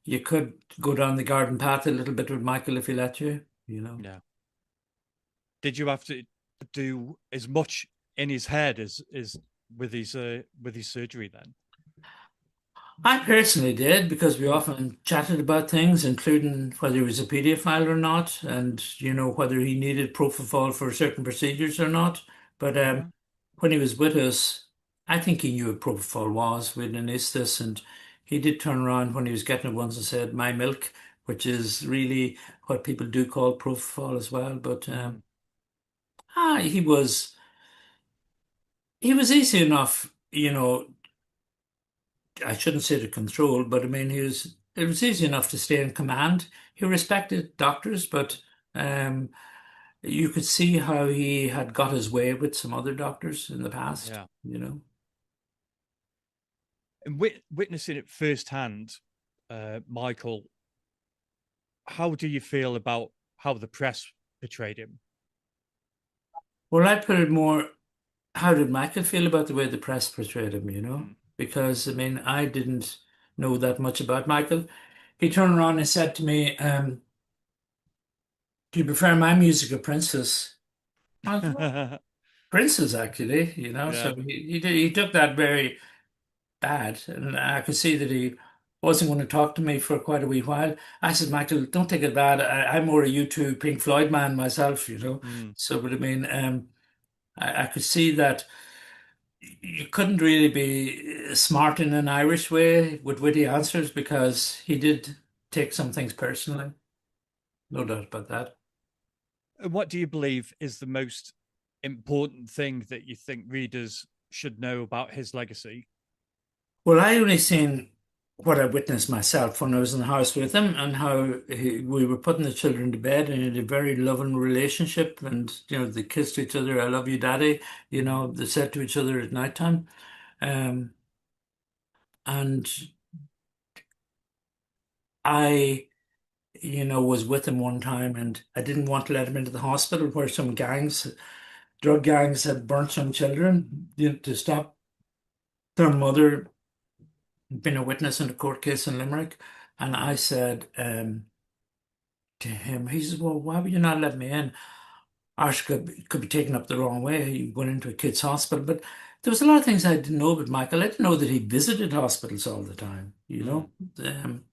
you could go down the garden path a little bit with Michael if he let you. yeah. did you have to do as much in his head as with his surgery then? I personally did because we Mm. often chatted about things, including whether he was a paedophile or not, and whether he needed propofol for certain procedures or not. But Yeah. when he was with us, I think he knew what propofol was with anesthetist, and he did turn around when he was getting it once and said, "My milk," which is really what people do call propofol as well. But Mm. he was easy enough, I shouldn't say to control, but I mean, it was easy enough to stay in command. He respected doctors, but um, you could see how he had got his way with some other doctors in the past, Yeah. you know. And witnessing it firsthand, Michael, how do you feel about how the press portrayed him? Well, I put it more, how did Michael feel about the way the press portrayed him, you know? Mm. Because, I mean, I didn't know that much about Michael. He turned around and said to me, "Do you prefer my music or Princess?" I was, "Well, Princess, actually, you know." Yeah. So he took that very bad, and I could see that he wasn't going to talk to me for quite a wee while. I said, "Michael, don't take it bad. I'm more a U2 Pink Floyd man myself, you know." Mm. So, but I mean, I could see that you couldn't really be smart in an Irish way with witty answers because he did take some things personally. No doubt about that. And what do you believe is the most important thing that you think readers should know about his legacy? Well, I only seen what I witnessed myself when I was in the house with him and how we were putting the children to bed and he had a very loving relationship and, they kissed each other, "I love you, Daddy," Mm. they said to each other at nighttime. Um, and I, was with him one time and I didn't want to let him into the hospital where some drug gangs had burnt some children, to stop their mother being a witness in a court case in Limerick. And I Mm. said, to him. He says, "Well, why would you not let me in?" Arsh could be taken up the wrong way. He went into a kid's hospital. But there was a lot of things I didn't know about Michael. I didn't know that he visited hospitals all the time, Mm. um,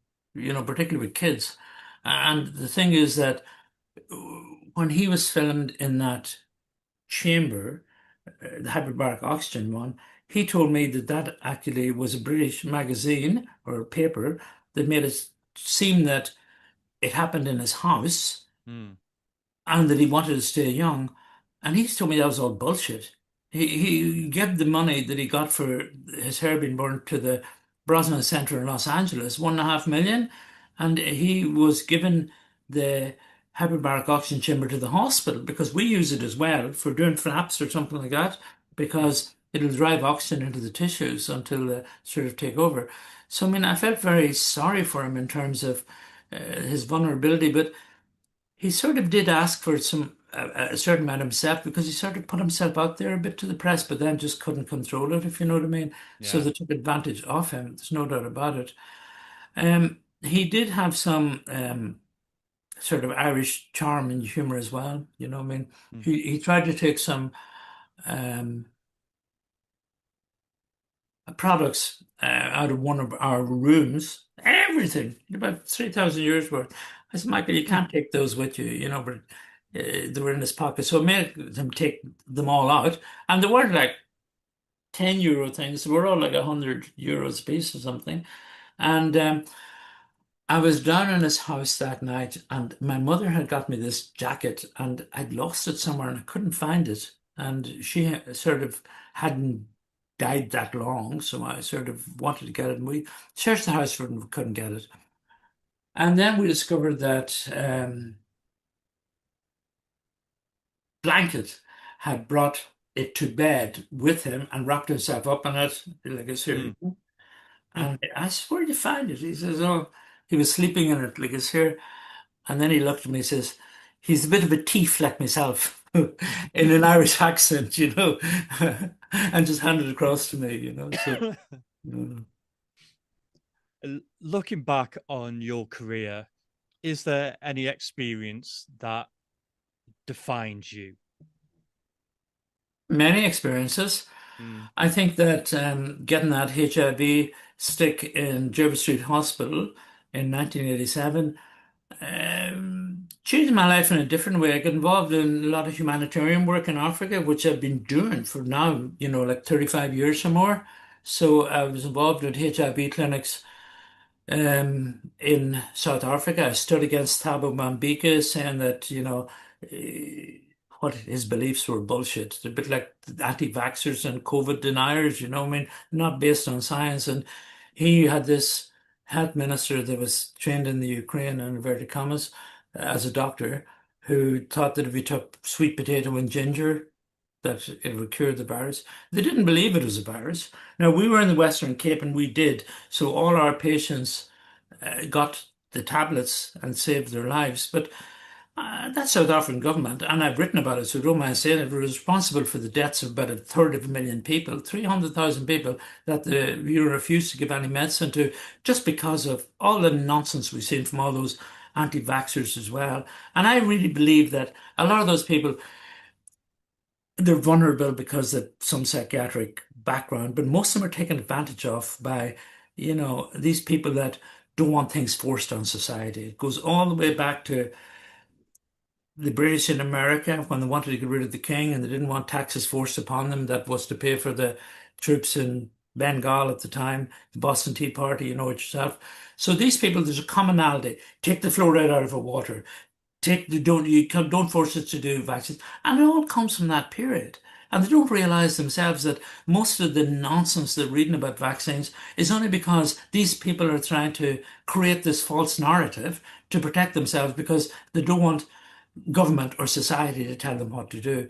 particularly with kids. And the thing is that when he was filmed in that chamber, the hyperbaric oxygen one, he told me that that actually was a British magazine or paper that made it seem that it happened in his house Mm. and that he wanted to stay young. And he's told me that was all bullshit. He gave the money that he got for his hair being burnt to the Brosnan Center in Los Angeles, 1.5 million, and he was given the hyperbaric oxygen chamber to the hospital because we use it as well for doing flaps or something like that, because it'll drive oxygen into the tissues until they sort of take over. So I mean, I felt very sorry for him in terms of his vulnerability, but he sort of did ask for a certain amount of himself because he sort of put himself out there a bit to the press, but then just couldn't control it, if you know what I mean. So Yeah. they took advantage of him. There's no doubt about it. He did have some sort of Irish charm and humor as well. You know, what I mean, Mm. he tried to take some um, products out of one of our rooms, everything, about 3,000 euros worth. I said, "Michael, you can't take those with you, but they were in his pocket." So I made him take them all out. And they weren't like 10 euro things, they were all like 100 euros a piece or something. And I was down in his house that night, and my mother had got me this jacket, and I'd lost it somewhere and I couldn't find it. And she sort of hadn't died that long, so I sort of wanted to get it, and we searched the house for it and we couldn't get it. And then we discovered that Blanket had brought it to bed with him and wrapped himself up in it, like a Mm. serious. And I said, "Where'd you find it?" He says, "Oh, he was sleeping in it, like his hair." And then he looked at me and says, "He's a bit of a thief like myself," in an Irish accent, and just handed it across to me, So, uh, Looking back on your career, is there any experience that defined you? Many experiences. Mm, I think that getting that HIV stick in Jervis Street Hospital in 1987 changed my life in a different way. I got involved in a lot of humanitarian work in Africa, which I've been doing for now, like 35 years or more. So I was involved with HIV clinics in South Africa. I stood against Thabo Mbeki, saying that, eh, what his beliefs were bullshit. It's a bit like the anti-vaxxers and COVID deniers, I mean, not based on science. And he had this health minister that was trained in the Ukraine, in inverted commas, as a doctor, who thought that if you took sweet potato and ginger, that it would cure the virus. They didn't believe it was a virus. Now, we were in the Western Cape and we did. So all our patients got the tablets and saved their lives. But that South African government, and I've written about it, so don't mind saying it, was responsible for the deaths of about a third of a million people, 300,000 people that the Bureau refused to give any medicine to, just because of all the nonsense we've seen from all those anti-vaxxers as well. And I really believe that a lot of those people, they're vulnerable because of some psychiatric background, but most of them are taken advantage of by, these people that don't want things forced on society. It goes all the way back to the British in America when they wanted to get rid of the king and they didn't want taxes forced upon them. That was to pay for the troops in Bengal at the time, the Boston Tea Party, you know it yourself. So these people, there's a commonality. Take the fluoride out of the water. Don't force us to do vaccines, and it all comes from that period. And they don't realize themselves that most of the nonsense they're reading about vaccines is only because these people are trying to create this false narrative to protect themselves because they don't want government or society to tell them what to do.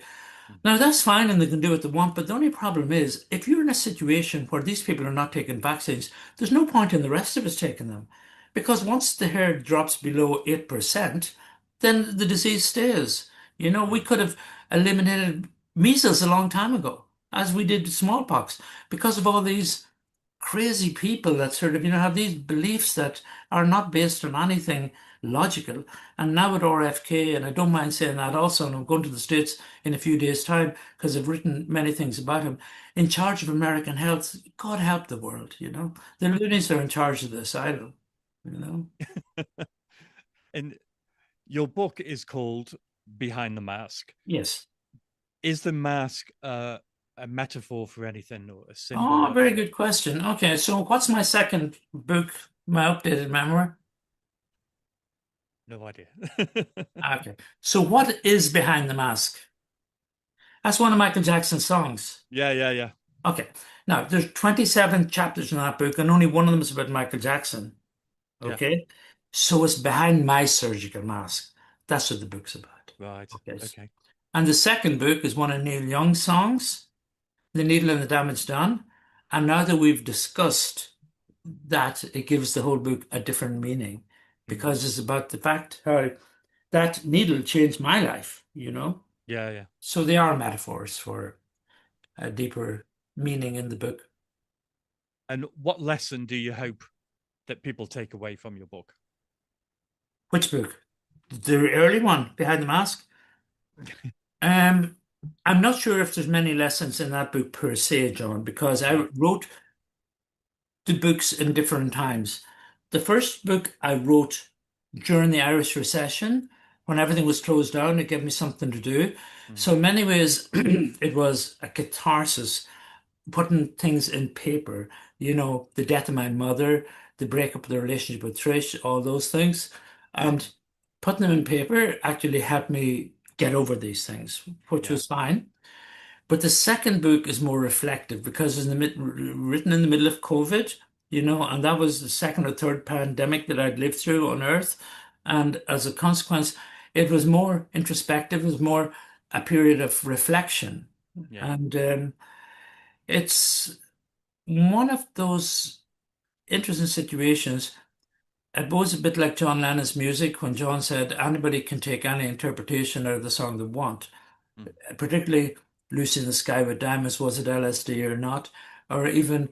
mm, Now, that's fine and they can do what they want, but the only problem is if you're in a situation where these people are not taking vaccines, there's no point in the rest of us taking them. Because once the hair drops below 8%, then the disease stays. We mm. could have eliminated measles a long time ago, as we did smallpox, because of all these crazy people that sort of, have these beliefs that are not based on anything logical. And now with RFK, and I don't mind saying that also, and I'm going to the States in a few days' time because I've written many things about him, in charge of American health, God help the world. The loonies are in charge of the asylum. And your book is called Behind the Mask. Yes. Is the mask a metaphor for anything or a Oh, symbol? very good question. Okay, so what's my second book, my updated memoir? No idea. Okay, so what is Behind the Mask? That's one of Michael Jackson's songs. Yeah, yeah, yeah, Okay. Now, there's 27 chapters in that book, and only one of them is about Michael Jackson. yeah. Okay. So it's behind my surgical mask. That's what the book's about. Right. Okay. Okay. And the second book is one of Neil Young's songs, The Needle and the Damage Done. And now that we've discussed that, it gives the whole book a different meaning Mm. because it's about the fact how that needle changed my life. Yeah, yeah. So they are metaphors for a deeper meaning in the book. And what lesson do you hope that people take away from your book? Which book? The early one, Behind the Mask? Um, I'm not sure if there's many lessons in that book per se, John, because I Right. wrote the books in different times. The first book I wrote during the Irish recession, when everything was closed down, it gave me something to do. Mm. So in many ways, it was a catharsis, putting things in paper, the death of my mother, the breakup of the relationship with Trish, all those things. And putting them in paper actually helped me get over these things, which Yeah. was fine. But the second book is more reflective because it's written in the middle of COVID, and that was the second or third pandemic that I'd lived through on Earth. And as a consequence, it was more introspective, it was more a period of reflection. Yeah. And it's one of those interesting situations. It was a bit like John Lennon's music when John said anybody can take any interpretation out of the song they want, Mm. particularly Lucy in the Sky with Diamonds, was it LSD or not? Or even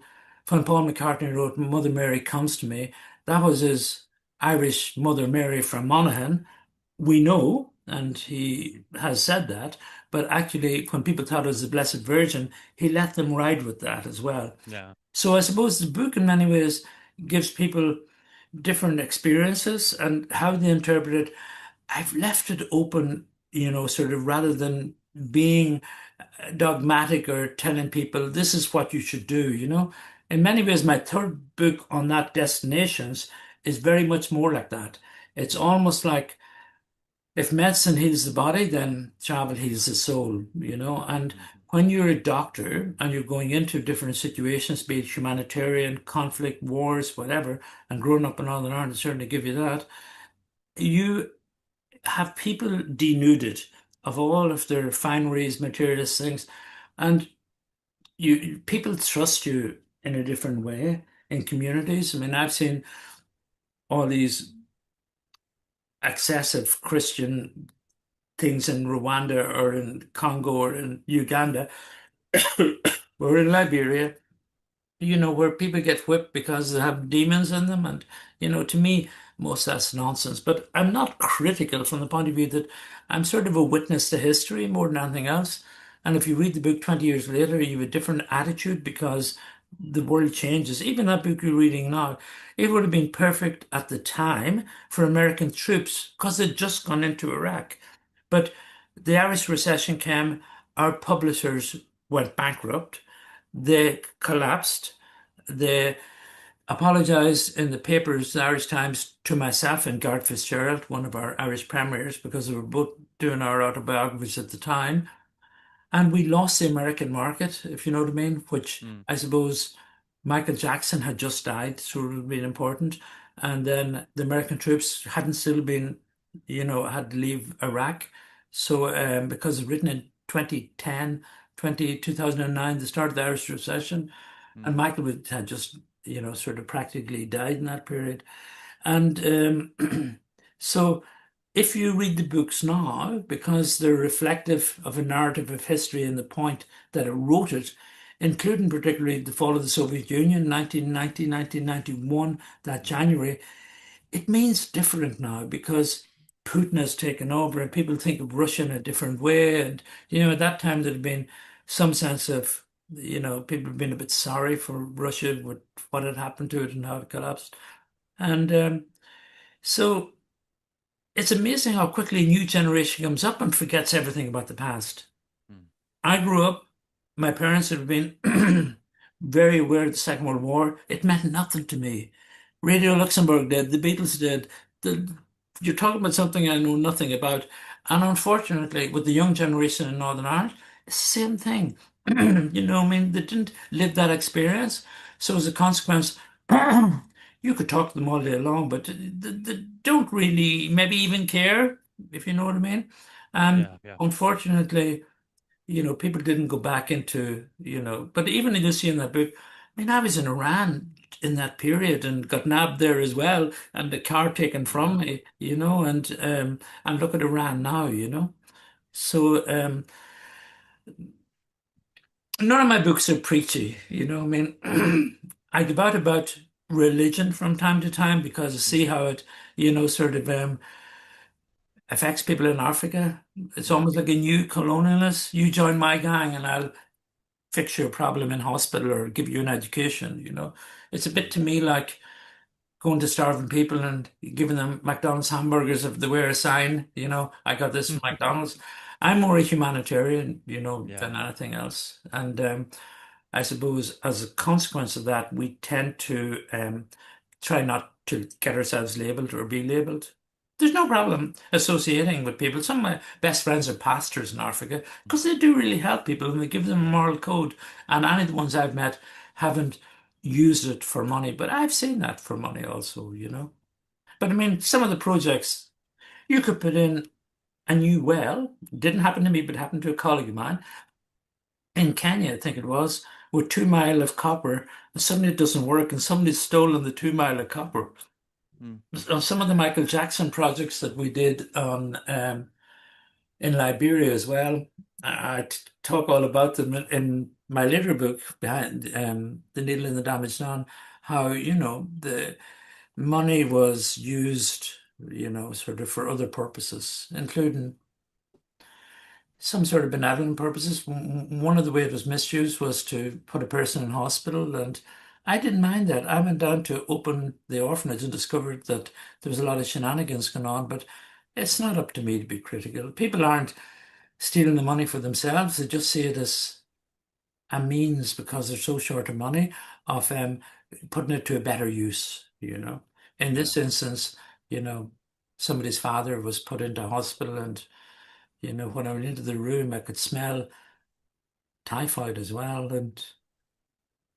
when Paul McCartney wrote Mother Mary Comes to Me, that was his Irish Mother Mary from Monaghan, we know. and he has said that. But actually, when people thought it was the Blessed Virgin, he let them ride with that as well. Yeah. So I suppose the book, in many ways, gives people different experiences and how they interpret it. I've left it open, sort of rather than being dogmatic or telling people this is what you should do. In many ways, my third book on that, Destinations, is very much more like that. It's almost like if medicine heals the body, then travel heals the soul. And Mhm. when you're a doctor and you're going into different situations, be it humanitarian, conflict, wars, whatever, and growing up in Northern Ireland certainly give you that, you have people denuded of all of their fineries, materialist things, and people trust you in a different way in communities. I mean, I've seen all these excessive Christian things in Rwanda or in Congo or in Uganda or in Liberia, where people get whipped because they have demons in them. And, to me, most of that's nonsense. But I'm not critical from the point of view that I'm sort of a witness to history more than anything else. And if you read the book 20 years later, you have a different attitude because the world changes. Even that book you're reading now, it would have been perfect at the time for American troops because they'd just gone into Iraq. But the Irish recession came, our publishers went bankrupt, they collapsed. They apologized in the papers, the Irish Times, to myself and Garth Fitzgerald, one of our Irish premiers, because we were both doing our autobiographies at the time. And we lost the American market, if you know what I mean, which Mm. I suppose Michael Jackson had just died, so it would have been important. And then the American troops hadn't still been, had to leave Iraq. So, because it was written in 2010, 2009, the start of the Irish recession, and Mm. Michael had just, sort of practically died in that period. And so if you read the books now, because they're reflective of a narrative of history and the point that it wrote it, including particularly the fall of the Soviet Union, 1990, 1991, that January, it means different now because Putin has taken over and people think of Russia in a different way. And, at that time there'd been some sense of, people have been a bit sorry for Russia with what had happened to it and how it collapsed. And so it's amazing how quickly a new generation comes up and forgets everything about the past. Mm. I grew up, my parents had been very aware of the Second World War. It meant nothing to me. Radio Luxembourg did, the Beatles did. The, you're talking about something I know nothing about. And unfortunately, with the young generation in Northern Ireland, it's the same thing. I mean, they didn't live that experience. So as a consequence, you could talk to them all day long, but they don't really maybe even care, if you know what I mean. And Yeah. Yeah. unfortunately, people didn't go back into, but even you see in that book, I mean, I was in Iran in that period and got nabbed there as well, and the car taken from Yeah. me, and look at Iran now. So none of my books are preachy. I mean, I give out about religion from time to time because I see Mm. how it, sort of affects people in Africa. It's Yeah. almost like a new colonialist. You join my gang and I'll fix your problem in hospital or give you an education. It's a bit Mm. to me like going to starving people and giving them McDonald's hamburgers if they wear a sign, I got this from McDonald's. I'm more a humanitarian, Yeah. than anything else. And I suppose as a consequence of that, we tend to try not to get ourselves labeled or be labeled. There's no problem associating with people. Some of my best friends are pastors in Africa Mm. because they do really help people and they give them a Yeah. moral code. And any of the ones I've met haven't used it for money, but I've seen that for money also. But I mean, some of the projects you could put in a new well, didn't happen to me, but happened to a colleague of mine in Kenya, I think it was, with 2 mile of copper, and suddenly it doesn't work, and somebody's stolen the 2 mile of copper. Mm. On some of the Michael Jackson projects that we did on in Liberia as well, I talk all about them in my later book, behind The Needle and the Damage Done, how the money was used sort of for other purposes, including some sort of benevolent purposes. One of the ways it was misused was to put a person in hospital, and I didn't mind that. I went down to open the orphanage and discovered that there was a lot of shenanigans going on, but it's not up to me to be critical. People aren't stealing the money for themselves. They just see it as a means because they're so short of money of putting it to a better use. In Yeah. this instance, you know, somebody's father was put into hospital and when I went into the room, I could smell typhoid as well. And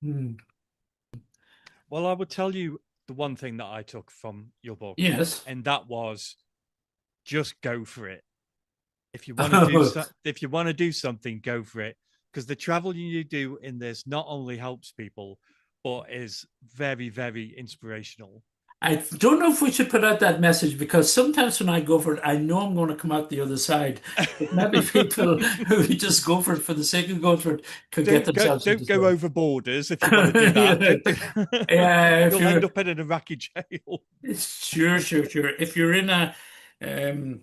hmm, Well, I would tell you the one thing that I took from your book, yes. and that was just go for it. If you want to do if you want to do something, go for it. Because the travel you do in this not only helps people, but is very, very inspirational. I don't know if we should put out that message because sometimes when I go for it, I know I'm going to come out the other side. But maybe people who just go for the sake of going for it could get themselves into don't go trouble. over borders if you want to do that. Yeah. Don't do Yeah, if you'll end you're up in an Iraqi jail. sure, sure, sure. If you're in um,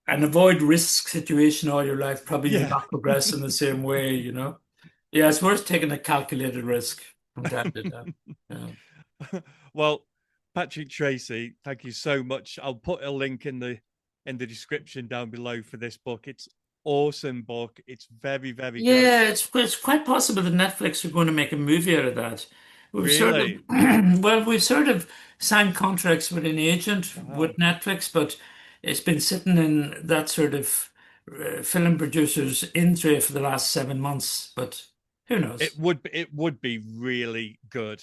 an avoid risk situation all your life, probably do Yeah. not progress in the same way. Yeah, it's worth taking a calculated risk from time to time. Yeah. Well, Patrick Treacy, thank you so much. I'll put a link in the description down below for this book. It's awesome book. It's very, very good. Yeah, it's quite possible that Netflix are going to make a movie out of that. We've sort of, Really? well, we've sort of signed contracts with an agent with Wow. Netflix, but it's been sitting in that sort of film producers in tray for the last 7 months. But who knows? It would be really good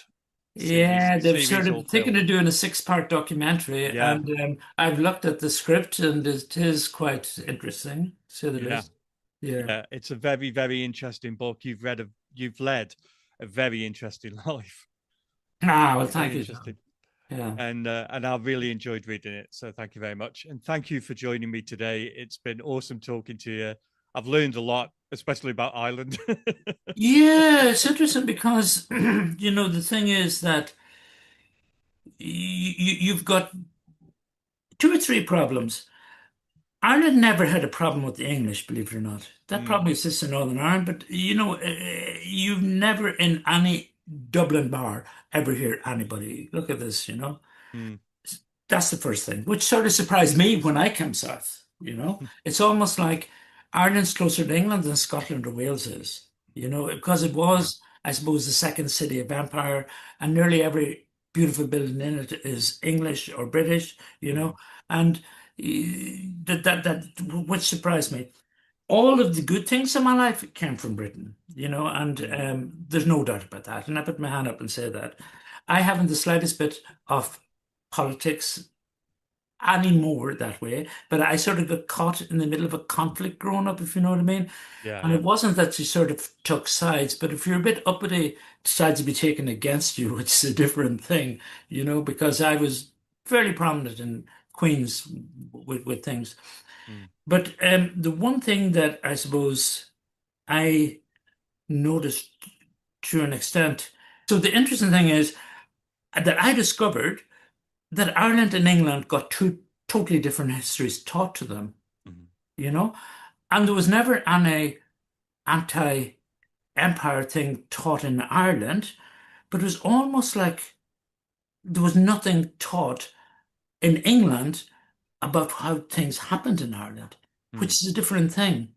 series Yeah, they've series sort or of thinking film. of doing a six-part documentary, Yeah. and I've looked at the script, and it is quite interesting, to say the Yeah. least. Yeah. Yeah. It's a very, very interesting book. You've led a very interesting life. Ah, well, thank Very you, John. interesting. Yeah. And I really enjoyed reading it. So thank you very much, and thank you for joining me today. It's been awesome talking to you. I've learned a lot, especially about Ireland. Yeah, it's interesting because the thing is that you've got two or three problems. Ireland never had a problem with the English, believe it or not. That Mm, problem exists in Northern Ireland, but you've never in any Dublin bar ever hear anybody look at this. mm, That's the first thing, which sort of surprised me when I came south. It's almost like Ireland's closer to England than Scotland or Wales is, because it yeah. was, I suppose, the second city of empire, and nearly every beautiful building in it is English or British, Mm, and that which surprised me. All of the good things in my life came from Britain, and mm, there's no doubt about that. And I put my hand up and say that. I haven't the slightest bit of politics anymore that way, but I sort of got caught in the middle of a conflict growing up, if you know what I mean. yeah. And Yeah. it wasn't that you sort of took sides, but if you're a bit uppity, sides will be taken against you, which is a different thing, because I was fairly prominent in Queens with things. Mm, But the one thing that I suppose I noticed to an extent, so the interesting thing is that I discovered that Ireland and England got two totally different histories taught to them, mm, you know? And there was never any anti-empire thing taught in Ireland, but it was almost like there was nothing taught in England about how things happened in Ireland, which mm. is a different thing,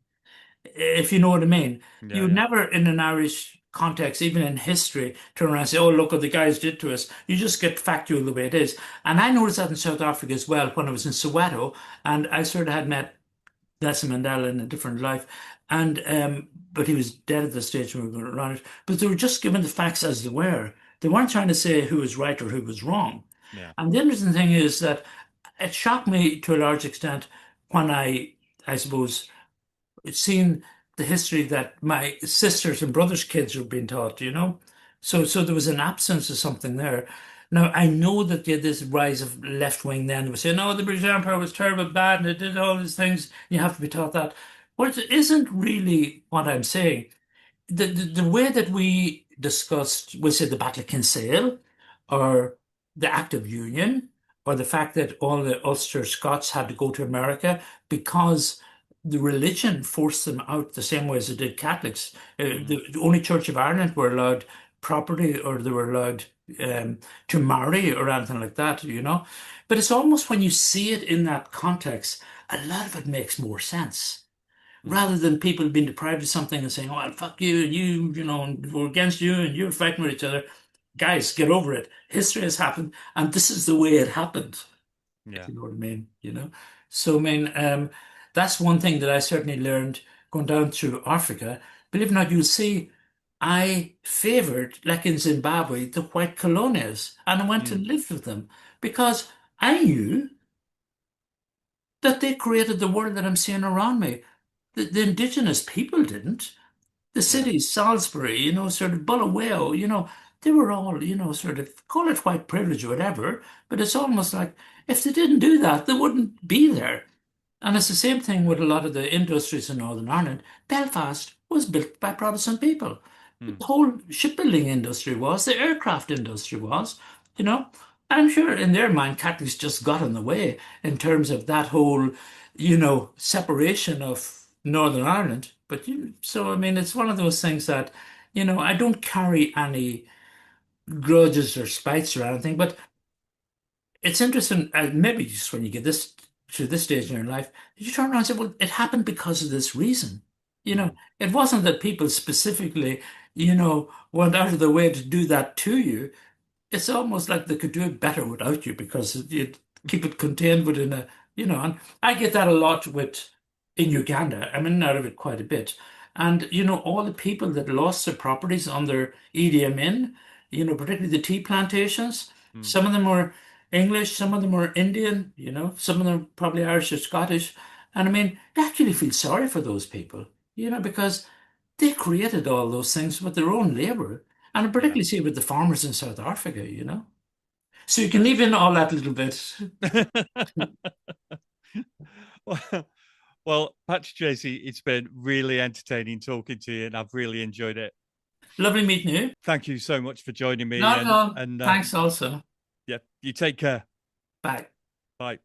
if you know what I mean. You Yeah. would Yeah. never, in an Irish context, even in history, turn around and say, oh, look what the guys did to us. You just get factual the way it is. And I noticed that in South Africa as well when I was in Soweto, and I sort of had met Nelson Mandela in a different life. And but he was dead at the stage when we were going around it. But they were just given the facts as they were. They weren't trying to say who was right or who was wrong. Yeah. And the interesting thing is that it shocked me to a large extent when I suppose, seen the history that my sisters and brothers' kids were being taught. So there was an absence of something there. Now I know that they had this rise of left wing then they were saying, oh, the British Empire was terrible, bad, and it did all these things. You have to be taught that. Well, it isn't really what I'm saying. The way that we discussed, we'll say the Battle of Kinsale, or the Act of Union, or the fact that all the Ulster Scots had to go to America because the religion forced them out the same way as it did Catholics. The only Church of Ireland were allowed property, or they were allowed to marry or anything like that, you know. But it's almost when you see it in that context, a lot of it makes more sense rather than people being deprived of something and saying, "Oh, fuck you, and you know, and we're against you, and you're fighting with each other." Guys, get over it. History has happened, and this is the way it happened. If Yeah. you know what I mean, you know. So, I mean, that's one thing that I certainly learned going down through Africa. Believe it or not, you'll see, I favored, like in Zimbabwe, the white colonials, and I went Mm. and lived with them because I knew that they created the world that I'm seeing around me. The indigenous people didn't. The Yeah. cities, Salisbury, you know, sort of Bulawayo, you know, they were all, you know, sort of call it white privilege or whatever, but it's almost like if they didn't do that, they wouldn't be there. And it's the same thing with a lot of the industries in Northern Ireland. Belfast was built by Protestant people. The Mm. whole shipbuilding industry was, the aircraft industry was, you know. I'm sure in their mind, Catholics just got in the way in terms of that whole, you know, separation of Northern Ireland. But so I mean, it's one of those things that, you know, I don't carry any grudges or spites or anything, but it's interesting, maybe just when you get this to this stage in your life, you turn around and say, well, it happened because of this reason. You know, Mm. it wasn't that people specifically, you know, went out of their way to do that to you. It's almost like they could do it better without you because you'd keep it contained within a, you know, and I get that a lot with in Uganda. I'm in and out of it quite a bit. And, you know, all the people that lost their properties under Idi Amin, you know, particularly the tea plantations, Mm. some of them were English, some of them were Indian, you know, some of them probably Irish or Scottish. And I mean, I actually feel sorry for those people, you know, because they created all those things with their own labor. And I Yeah. particularly see it with the farmers in South Africa, you know. So you can leave in all that little bit. well, well, Patrick Treacy, it's been really entertaining talking to you, and I've really enjoyed it. Lovely meeting you. Thank you so much for joining me, Not at all. and Thanks also. yeah, you take care. Bye. Bye.